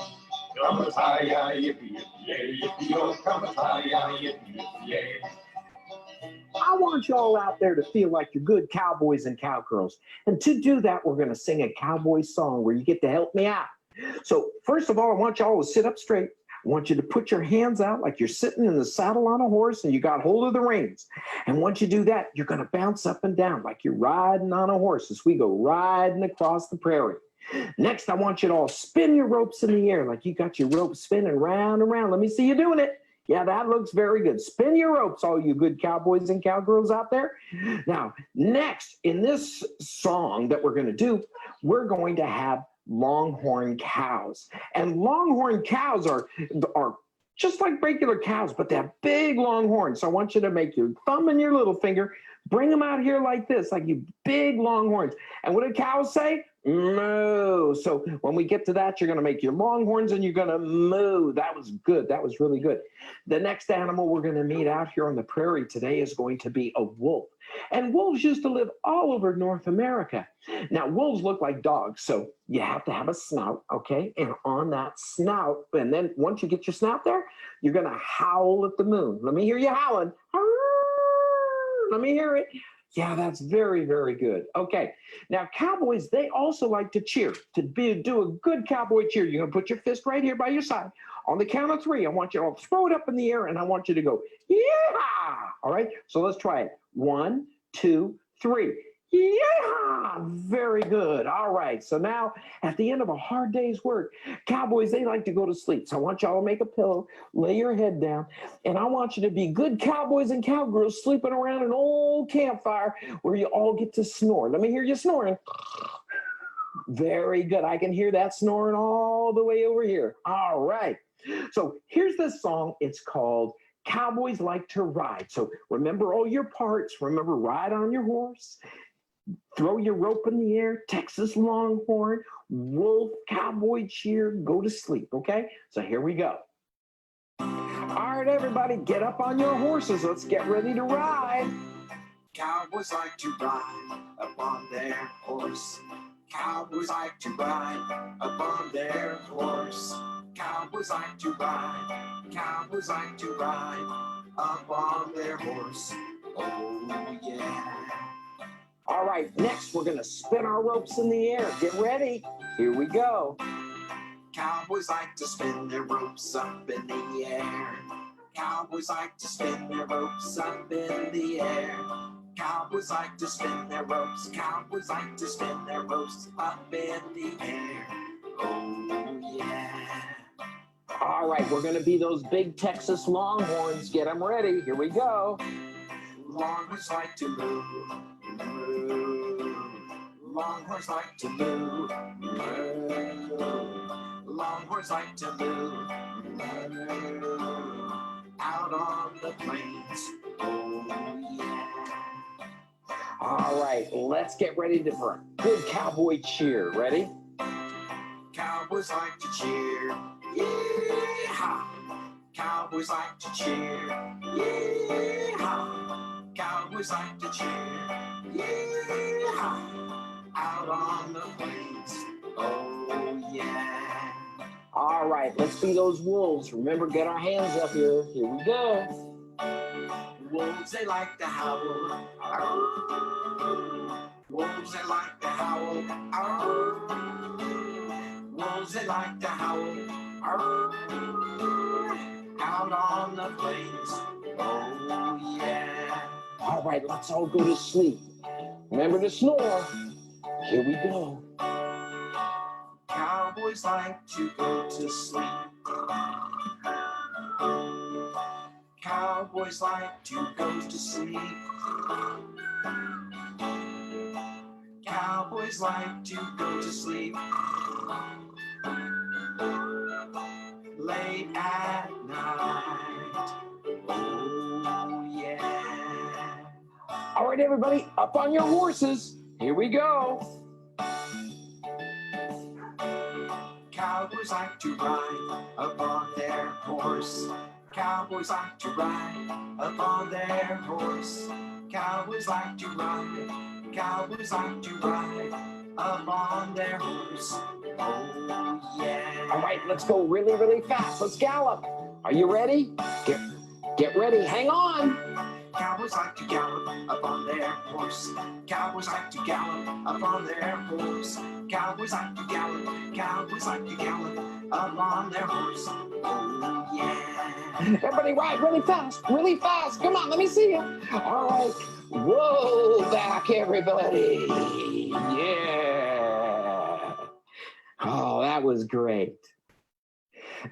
come a tie-yi, yippee, yippee, yo. Come a tie-yi, yippee, yippee. I want y'all out there to feel like you're good cowboys and cowgirls. And to do that, we're going to sing a cowboy song where you get to help me out. So first of all, I want y'all to sit up straight. I want you to put your hands out like you're sitting in the saddle on a horse and you got hold of the reins. And once you do that, you're going to bounce up and down like you're riding on a horse as we go riding across the prairie. Next, I want you to all spin your ropes in the air like you got your rope spinning round and round. Let me see you doing it. Yeah, that looks very good. Spin your ropes, all you good cowboys and cowgirls out there. Now, next, in this song that we're going to do, we're going to have longhorn cows. And longhorn cows are just like regular cows, but they have big long horns. So I want you to make your thumb and your little finger, bring them out here like this, like you big long horns. And what do cows say? Moo. So when we get to that, you're going to make your longhorns and you're going to moo. That was good. That was really good. The next animal we're going to meet out here on the prairie today is going to be a wolf. And wolves used to live all over North America. Now, wolves look like dogs, so you have to have a snout, okay? And on that snout, and then once you get your snout there, you're going to howl at the moon. Let me hear you howling. Let me hear it. Yeah, that's very, very good. Okay. Now, cowboys, they also like to cheer. To do a good cowboy cheer, you're going to put your fist right here by your side. On the count of 3, I want you to throw it up in the air, and I want you to go, yeah! All right? So let's try it. 1, 2, 3. Yeah! Very good. All right. So now, at the end of a hard day's work, cowboys, they like to go to sleep. So I want y'all to make a pillow, lay your head down, and I want you to be good cowboys and cowgirls sleeping around an old campfire where you all get to snore. Let me hear you snoring. Very good. I can hear that snoring all the way over here. All right. So here's this song. It's called Cowboys Like to Ride. So remember all your parts. Remember, ride on your horse. Throw your rope in the air, Texas Longhorn, wolf, cowboy cheer, go to sleep, okay? So here we go. All right, everybody, get up on your horses. Let's get ready to ride. Cowboys like to ride up on their horse. Cowboys like to ride up on their horse. Cowboys like to ride. Cowboys like to ride up on their horse. Oh, yeah. All right, next we're going to spin our ropes in the air. Get ready. Here we go. Cowboys like to spin their ropes up in the air. Cowboys like to spin their ropes up in the air. Cowboys like to spin their ropes. Cowboys like to spin their ropes up in the air. Oh, yeah. All right, we're going to be those big Texas Longhorns. Get them ready. Here we go. Longhorns like to move. Longhorns like to move. Longhorns like to move. Out on the plains. Oh, yeah. All right, let's get ready for a good cowboy cheer. Ready? Cowboys like to cheer. Yeehaw! Cowboys like to cheer. Yeehaw! Cowboys like to cheer. Yeehaw! Out on the plains. Oh, yeah. All right, let's be those wolves. Remember, get our hands up here. Here we go. Wolves, they like to howl. Wolves, they like to howl. Wolves, they like to howl. Out on the plains. Oh, yeah. All right, let's all go to sleep. Remember to snore. Here we go. Cowboys like to go to sleep. Cowboys like to go to sleep. Cowboys like to go to sleep. Late at night. Oh, yeah. All right, everybody, up on your horses. Here we go. Cowboys like to ride up on their horse. Cowboys like to ride upon their horse. Cowboys like to ride. Cowboys like to ride upon their horse. Oh, yeah. All right, let's go really, really fast. Let's gallop. Are you ready? Get ready. Hang on. Cowboys like to gallop upon their horse. Cowboys like to gallop upon their horse. Cowboys like to gallop. Cowboys like to gallop upon their horse. Oh, yeah. Everybody ride really fast, really fast. Come on, let me see you. All right. Whoa, back, everybody. Yeah. Oh, that was great.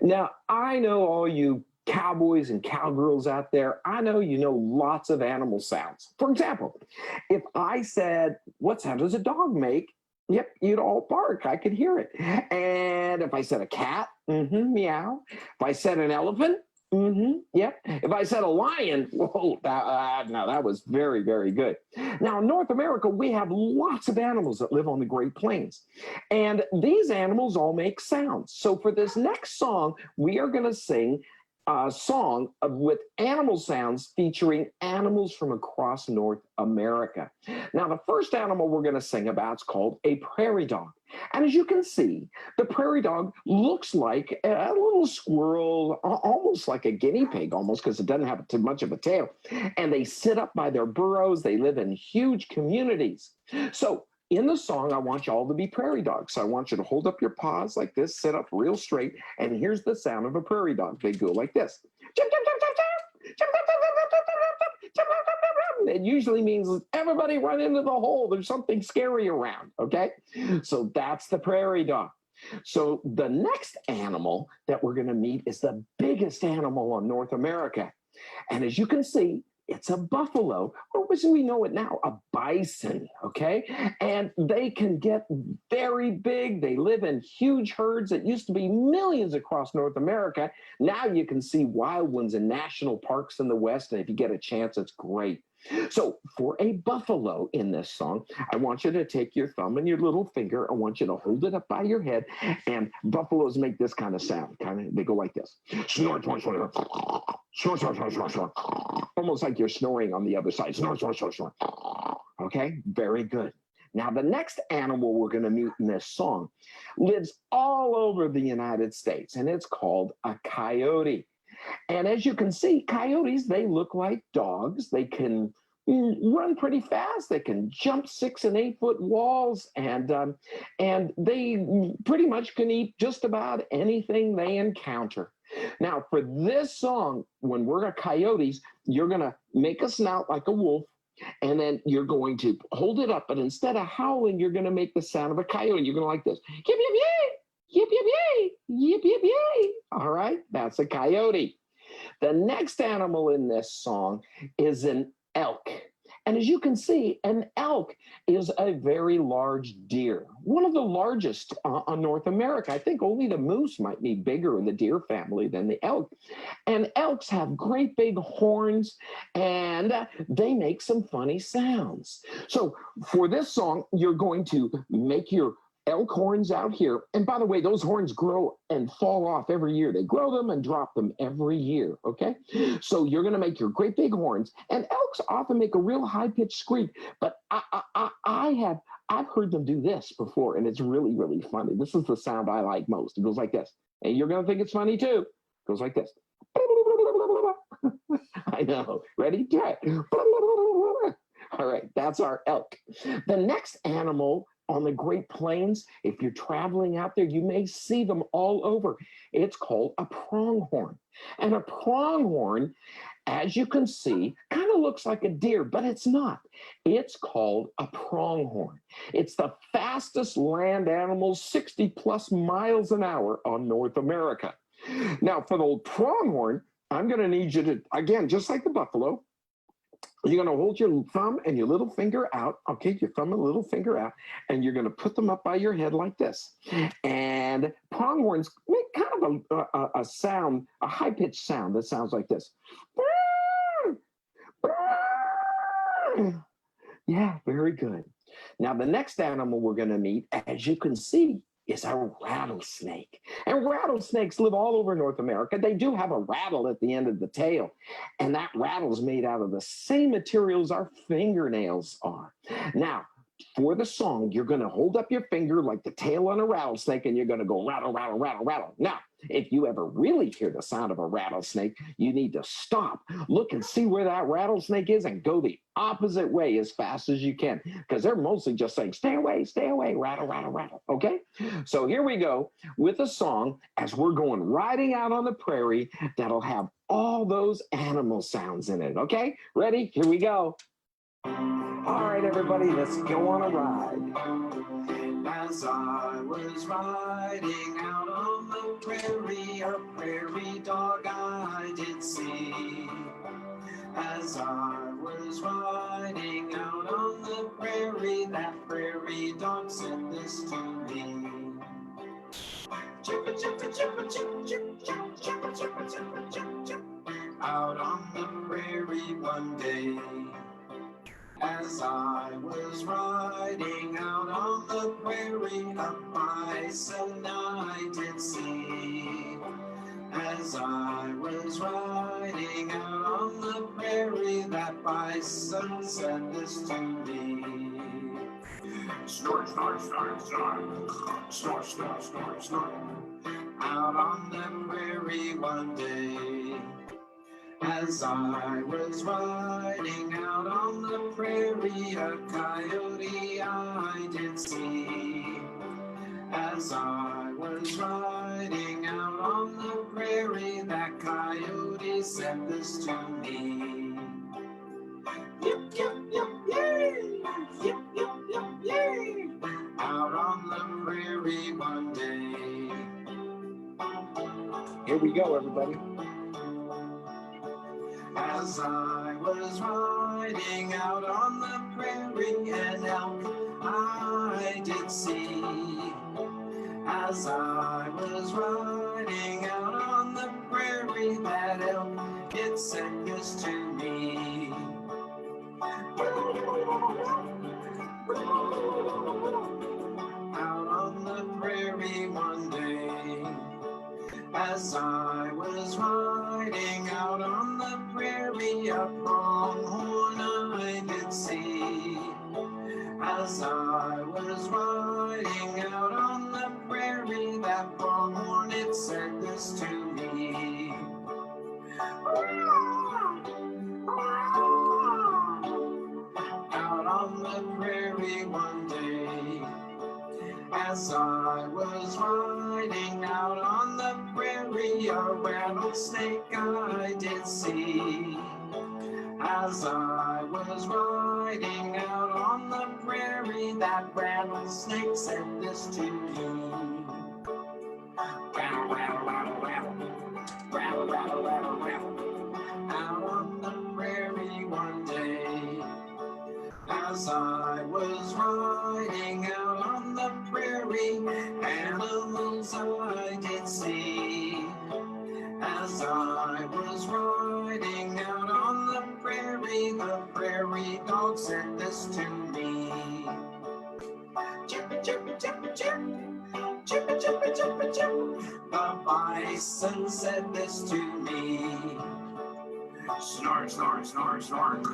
Now, I know all you cowboys and cowgirls out there, I know you know lots of animal sounds. For example, if I said, what sound does a dog make? Yep, you'd all bark. I could hear it. And if I said a cat, meow. If I said an elephant, yep. If I said a lion, whoa, that was very, very good. Now, in North America, we have lots of animals that live on the Great Plains. And these animals all make sounds. So for this next song, we are going to sing a song with animal sounds featuring animals from across North America. Now, the first animal we're going to sing about is called a prairie dog. And as you can see, the prairie dog looks like a little squirrel, almost like a guinea pig, almost, because it doesn't have too much of a tail. And they sit up by their burrows. They live in huge communities. So in the song, I want you all to be prairie dogs. So I want you to hold up your paws like this, sit up real straight, and here's the sound of a prairie dog. They go like this. It usually means everybody run into the hole. There's something scary around, okay? So that's the prairie dog. So the next animal that we're going to meet is the biggest animal on North America. And as you can see, it's a buffalo, or as we know it now, a bison, okay? And they can get very big. They live in huge herds. It used to be millions across North America. Now you can see wild ones in national parks in the West, and if you get a chance, it's great. So for a buffalo in this song, I want you to take your thumb and your little finger. I want you to hold it up by your head, and buffaloes make this kind of sound. They go like this. Snort, snort, snort. Snort, snort, snort, snort, snort. Almost like you're snoring on the other side. Snort, snort, snort, snort. Okay, very good. Now, the next animal we're going to meet in this song lives all over the United States, and it's called a coyote. And as you can see, coyotes, they look like dogs. They can run pretty fast. They can jump 6 and 8 foot walls, and they pretty much can eat just about anything they encounter. Now, for this song, when we're coyotes, you're going to make a snout like a wolf, and then you're going to hold it up, but instead of howling, you're going to make the sound of a coyote. You're going to like this. Yip, yip, yip. Yip, yip, yip. Yip, yip, yip. All right, that's a coyote. The next animal in this song is an elk. And as you can see, an elk is a very large deer, one of the largest on North America. I think only the moose might be bigger in the deer family than the elk. And elks have great big horns, and they make some funny sounds. So for this song, you're going to make your elk horns out here. And by the way, those horns grow and fall off every year. They grow them and drop them every year, okay? So you're going to make your great big horns. And elks often make a real high-pitched squeak, but I've heard them do this before, and it's really, really funny. This is the sound I like most. It goes like this. And you're going to think it's funny, too. It goes like this. I know. Ready? Try it. All right, that's our elk. The next animal on the Great Plains, if you're traveling out there, you may see them all over. It's called a pronghorn. And a pronghorn, as you can see, kind of looks like a deer, but it's not. It's called a pronghorn. It's the fastest land animal, 60 plus miles an hour on North America. Now, for the pronghorn, I'm going to need you to, again, just like the buffalo, you're going to hold your thumb and your little finger out, okay, your thumb and little finger out, and you're going to put them up by your head like this. And pronghorns make kind of a sound, a high-pitched sound that sounds like this. Yeah, very good. Now, the next animal we're going to meet, as you can see, is a rattlesnake. And rattlesnakes live all over North America. They do have a rattle at the end of the tail. And that rattle's made out of the same materials our fingernails are. Now, for the song, you're going to hold up your finger like the tail on a rattlesnake, and you're going to go rattle, rattle, rattle, rattle. Now, if you ever really hear the sound of a rattlesnake, you need to stop, look and see where that rattlesnake is, and go the opposite way as fast as you can, because they're mostly just saying, stay away, rattle, rattle, rattle, okay? So here we go with a song as we're going riding out on the prairie that'll have all those animal sounds in it, okay? Ready? Here we go. All right, everybody, let's go on a ride. As I was riding out on the prairie, a prairie dog I did see. As I was riding out on the prairie, that prairie dog said this to me. Chippa, chippa, chippa, chip, chip, chip, chippa, chippa, chippa, chip, chip. Out on the prairie one day. As I was riding out on the prairie, a bison I did see. As I was riding out on the prairie, that bison said this to me. Snort, snort, snort, snort, snort, snort, snort, snort. Out on the prairie one day. As I was riding out on the prairie, a coyote I did see. As I was riding out on the prairie, that coyote said this to me. Yip, yip, yip, yay! Yip, yip, yip, yay! Out on the prairie one day. Here we go, everybody. As I was riding out on the prairie, an elk I did see. As I was riding out on the prairie, that elk, it said this to me. Out on the prairie one day. As I was riding out on the prairie, a pronghorn I did see. As I was riding out on the prairie, that pronghorn, it said this to me. Out on the prairie one day. As I was riding out on the prairie, a rattlesnake I did see. As I was riding out on the prairie, that rattlesnake said this to me. Rattle, rattle, rattle, rattle. Rattle, rattle, rattle, rattle. Out on the prairie one day. As I was riding out on the prairie, animals I did see. As I was riding out on the prairie dog said this to me. Chippa, chippa, chippa, chip. Chippa, chippa, chippa, chip. The bison said this to me. Snort, snort, snort, snort.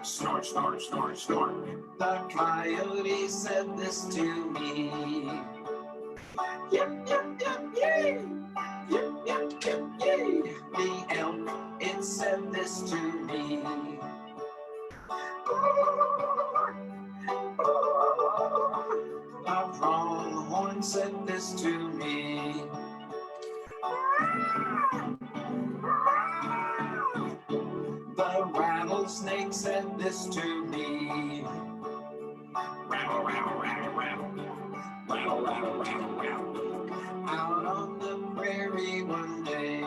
Snort, snort, snort, snort. The coyote said this to me. Yip, yip, yip, yay! Yip, yip, yip, yay! The elk, it said this to me. The pronghorn said this to me. The rattlesnake said this to me. Rattle, rattle, rattle, rattle. Rattle, rattle, rattle, rattle. Out on the prairie one day.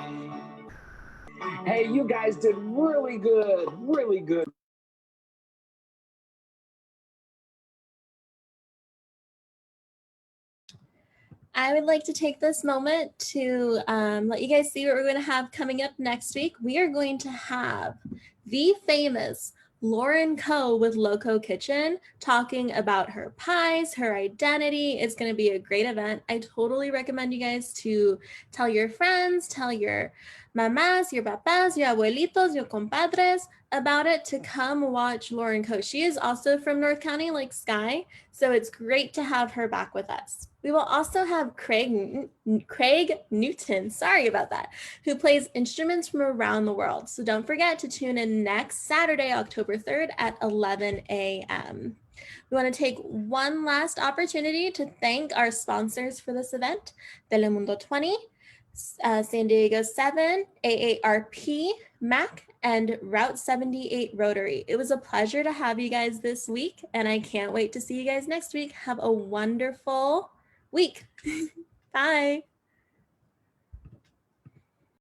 Hey, you guys did really good, really good. I would like to take this moment to let you guys see what we're going to have coming up next week. We are going to have the famous Lauren Coe with Loco Kitchen, talking about her pies, her identity. It's going to be a great event. I totally recommend you guys to tell your friends, tell your mamás, your papás, your abuelitos, your compadres about it to come watch Lauren Coe. She is also from North County like Sky, so it's great to have her back with us. We will also have Craig Newton, sorry about that, who plays instruments from around the world. So don't forget to tune in next Saturday, October 3rd at 11 a.m. We want to take one last opportunity to thank our sponsors for this event, Telemundo 20, San Diego 7, AARP, MAC, and Route 78 Rotary. It was a pleasure to have you guys this week, and I can't wait to see you guys next week. Have a wonderful week. Bye.